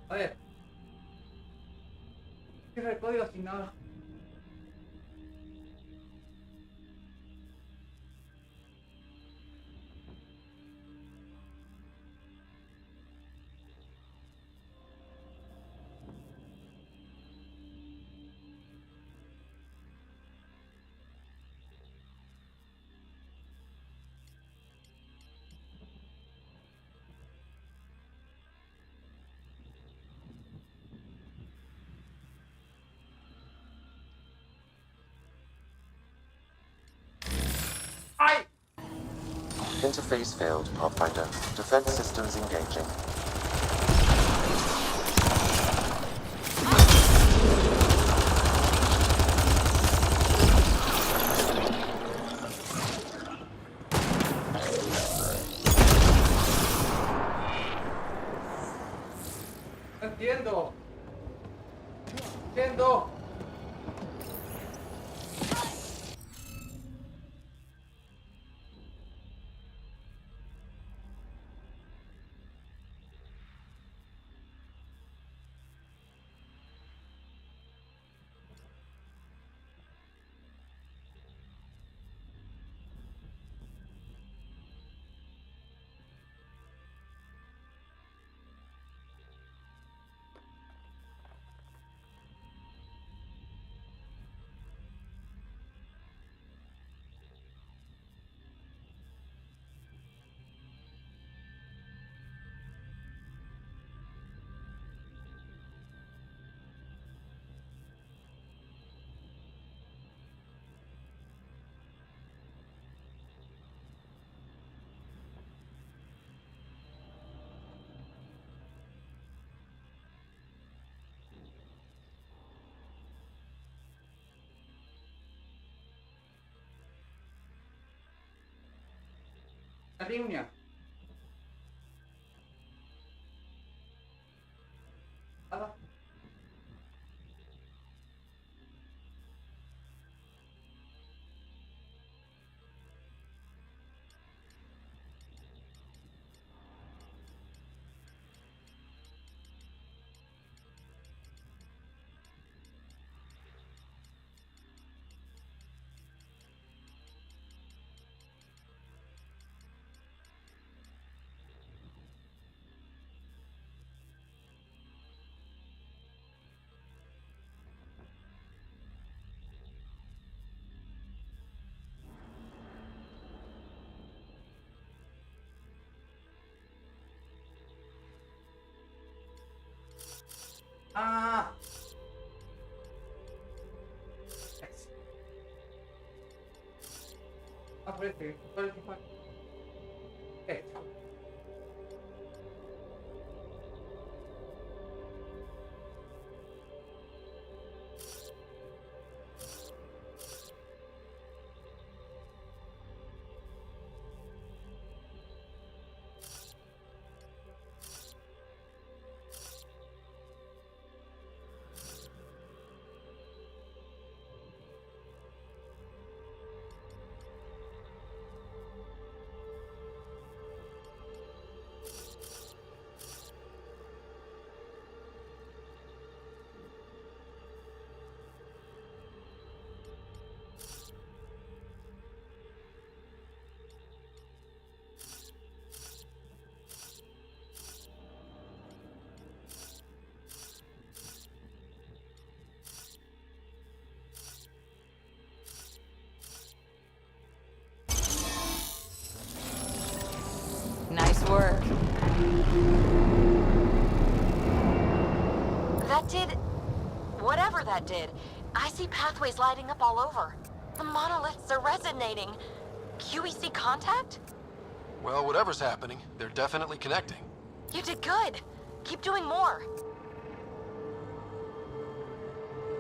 A ver. Cierra el código asignado. Interface failed, Pathfinder. Defense systems engaging. No entiendo. Entiendo. Tadinha. Apa? Ah. Por este fue. Nice work. That did... whatever that did. I see pathways lighting up all over. The monoliths are resonating. QEC contact? Well, whatever's happening, they're definitely connecting. You did good. Keep doing more.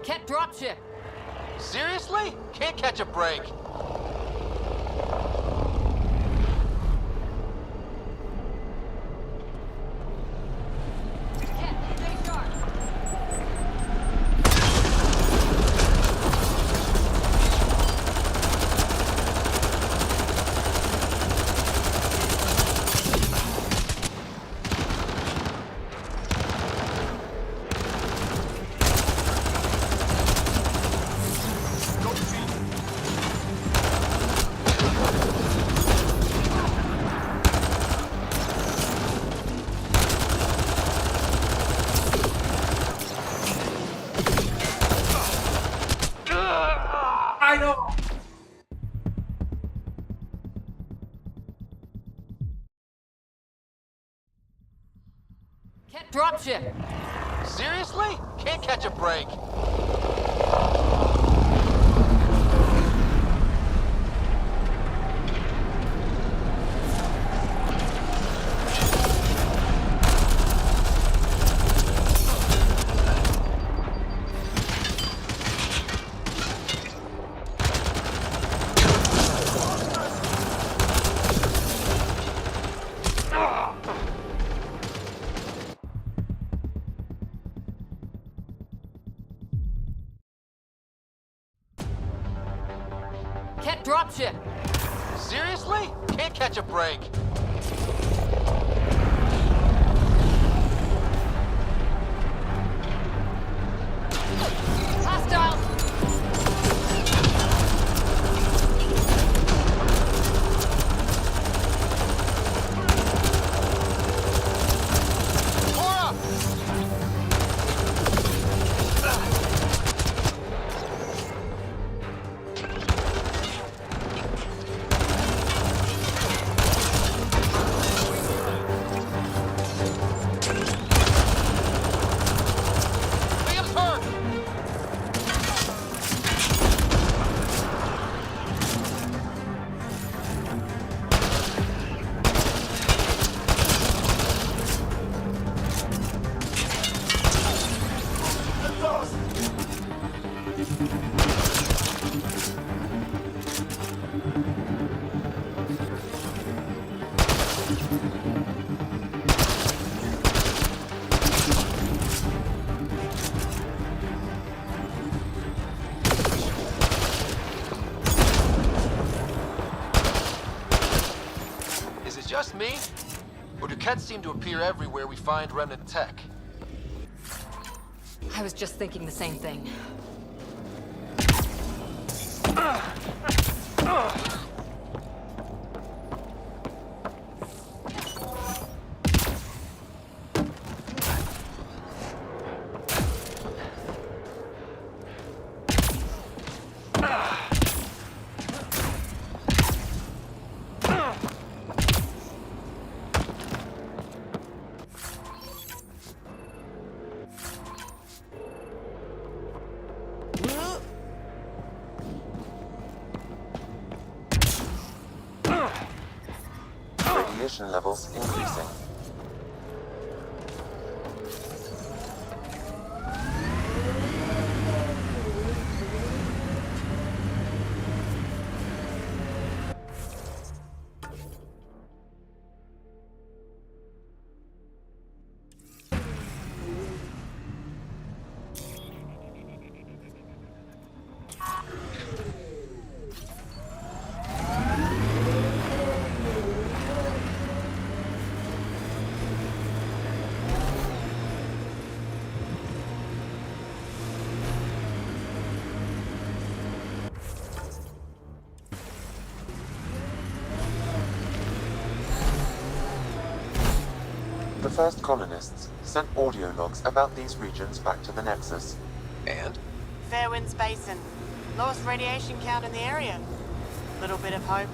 Ket dropship. Seriously? Can't catch a break. I know. Ket dropship. Seriously? Can't catch a break. Ket dropship. Seriously? Can't catch a break. Hostiles. me? Or do Kets seem to appear everywhere we find remnant tech? I was just thinking the same thing. Radiation levels increasing. The first colonists sent audio logs about these regions back to the Nexus. And? Fairwinds Basin. Lowest radiation count in the area. Little bit of hope.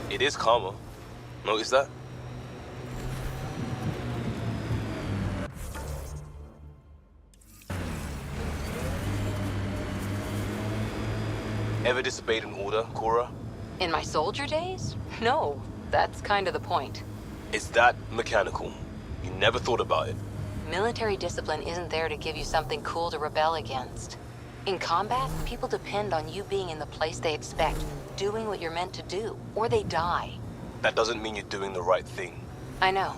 It is calmer. Notice that? Ever disobeyed an order, Cora? In my soldier days? No, that's kind of the point. It's that mechanical. You never thought about it. Military discipline isn't there to give you something cool to rebel against. In combat, people depend on you being in the place they expect, doing what you're meant to do, or they die. That doesn't mean you're doing the right thing. I know.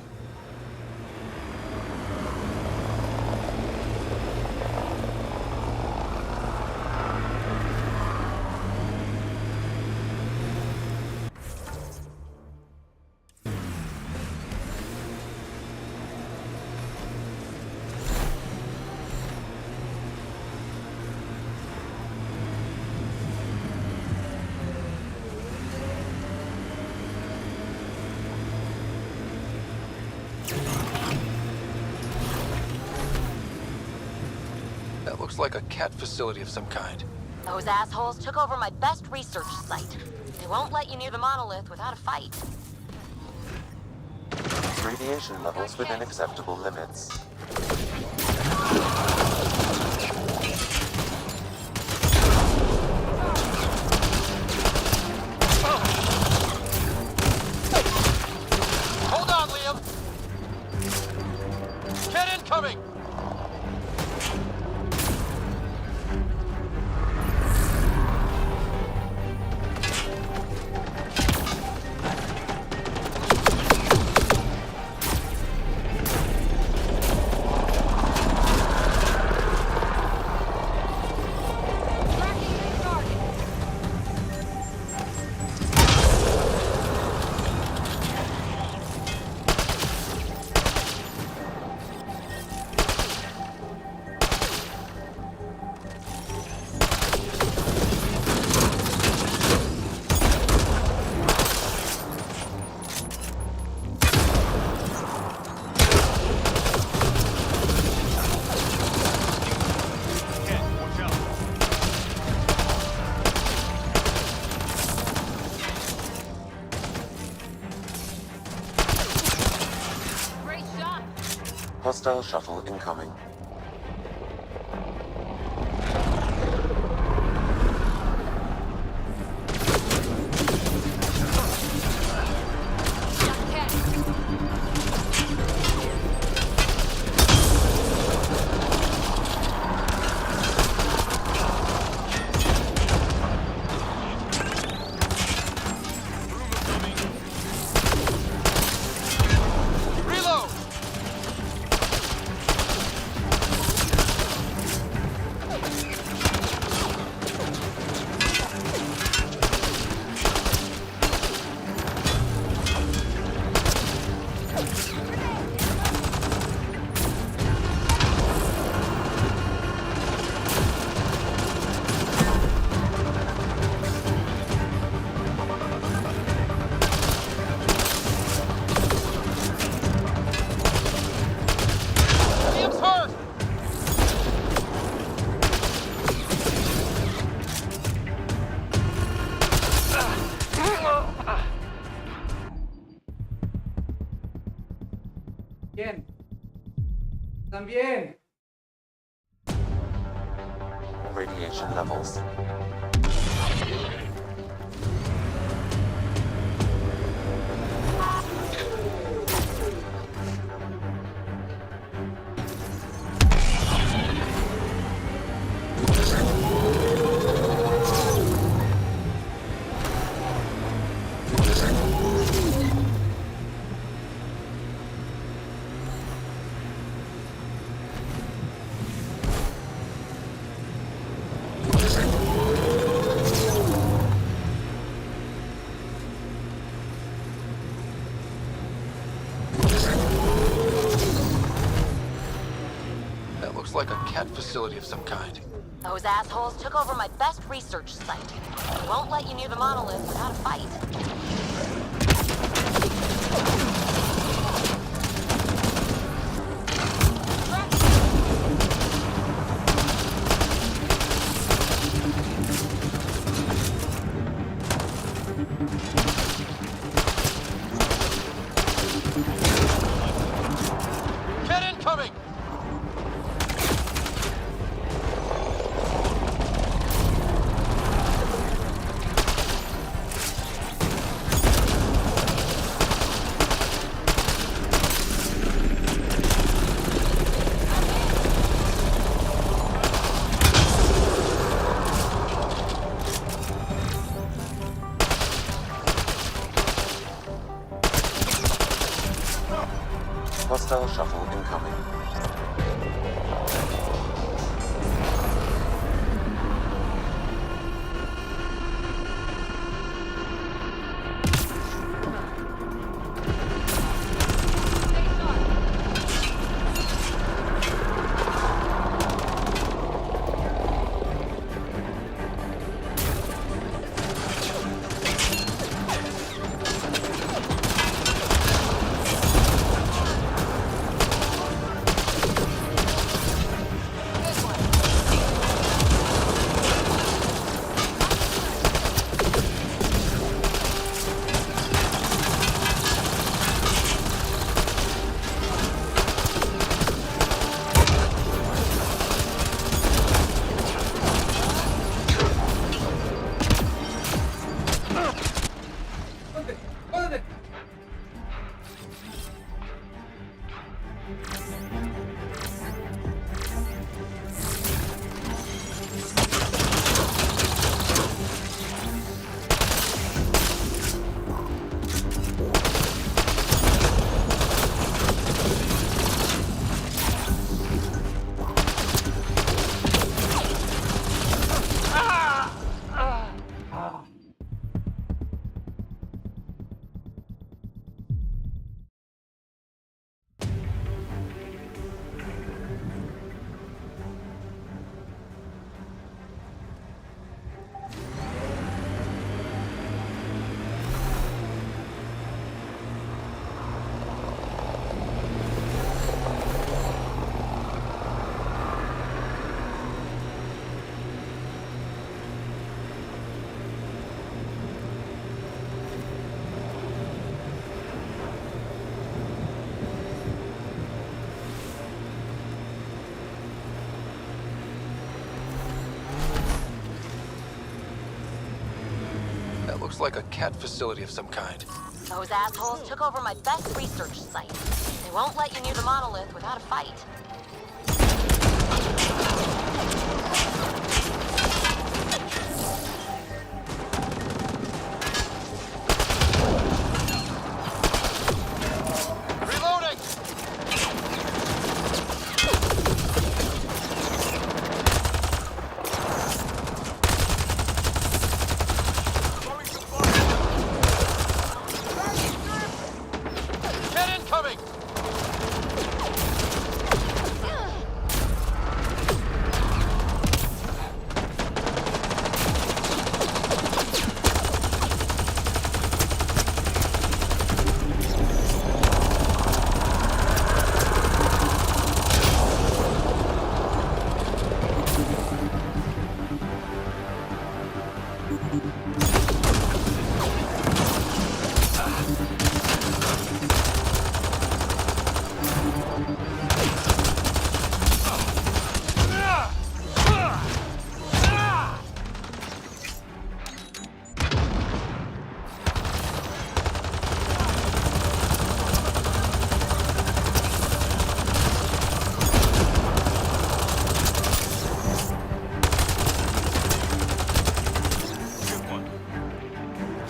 That looks like a cat facility of some kind. Those assholes took over my best research site. They won't let you near the monolith without a fight. Radiation levels within acceptable limits. Hold on, Liam! Get incoming! Hostile shuttle incoming. También. Radiation levels. Like a cat facility of some kind. Those assholes took over my best research site. They won't let you near the monolith without a fight. Get incoming! Hostile shuttle incoming. Looks like a cat facility of some kind. Those assholes took over my best research site. They won't let you near the monolith without a fight.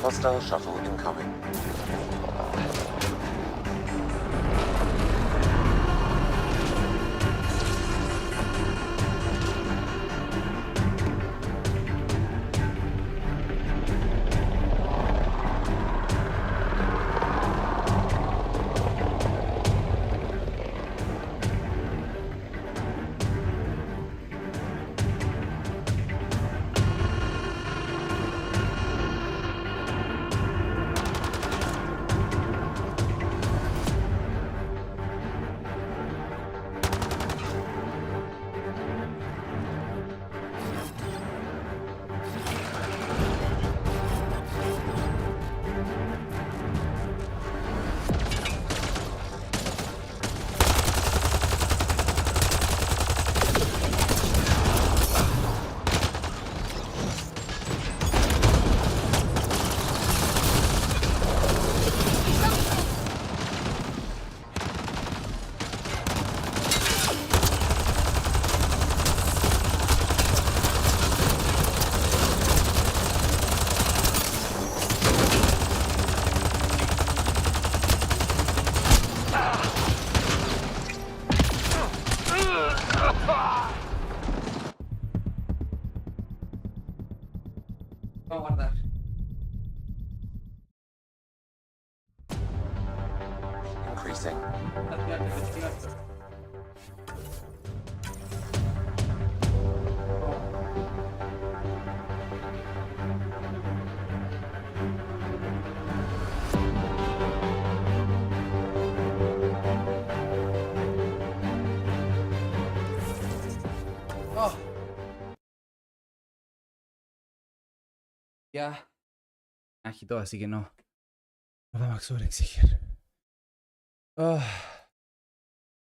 Hostile shuttle incoming. Vamos a guardar. Increasing. Oh. Ya. Agitó, así que no. No vamos a sobreexigir. Oh.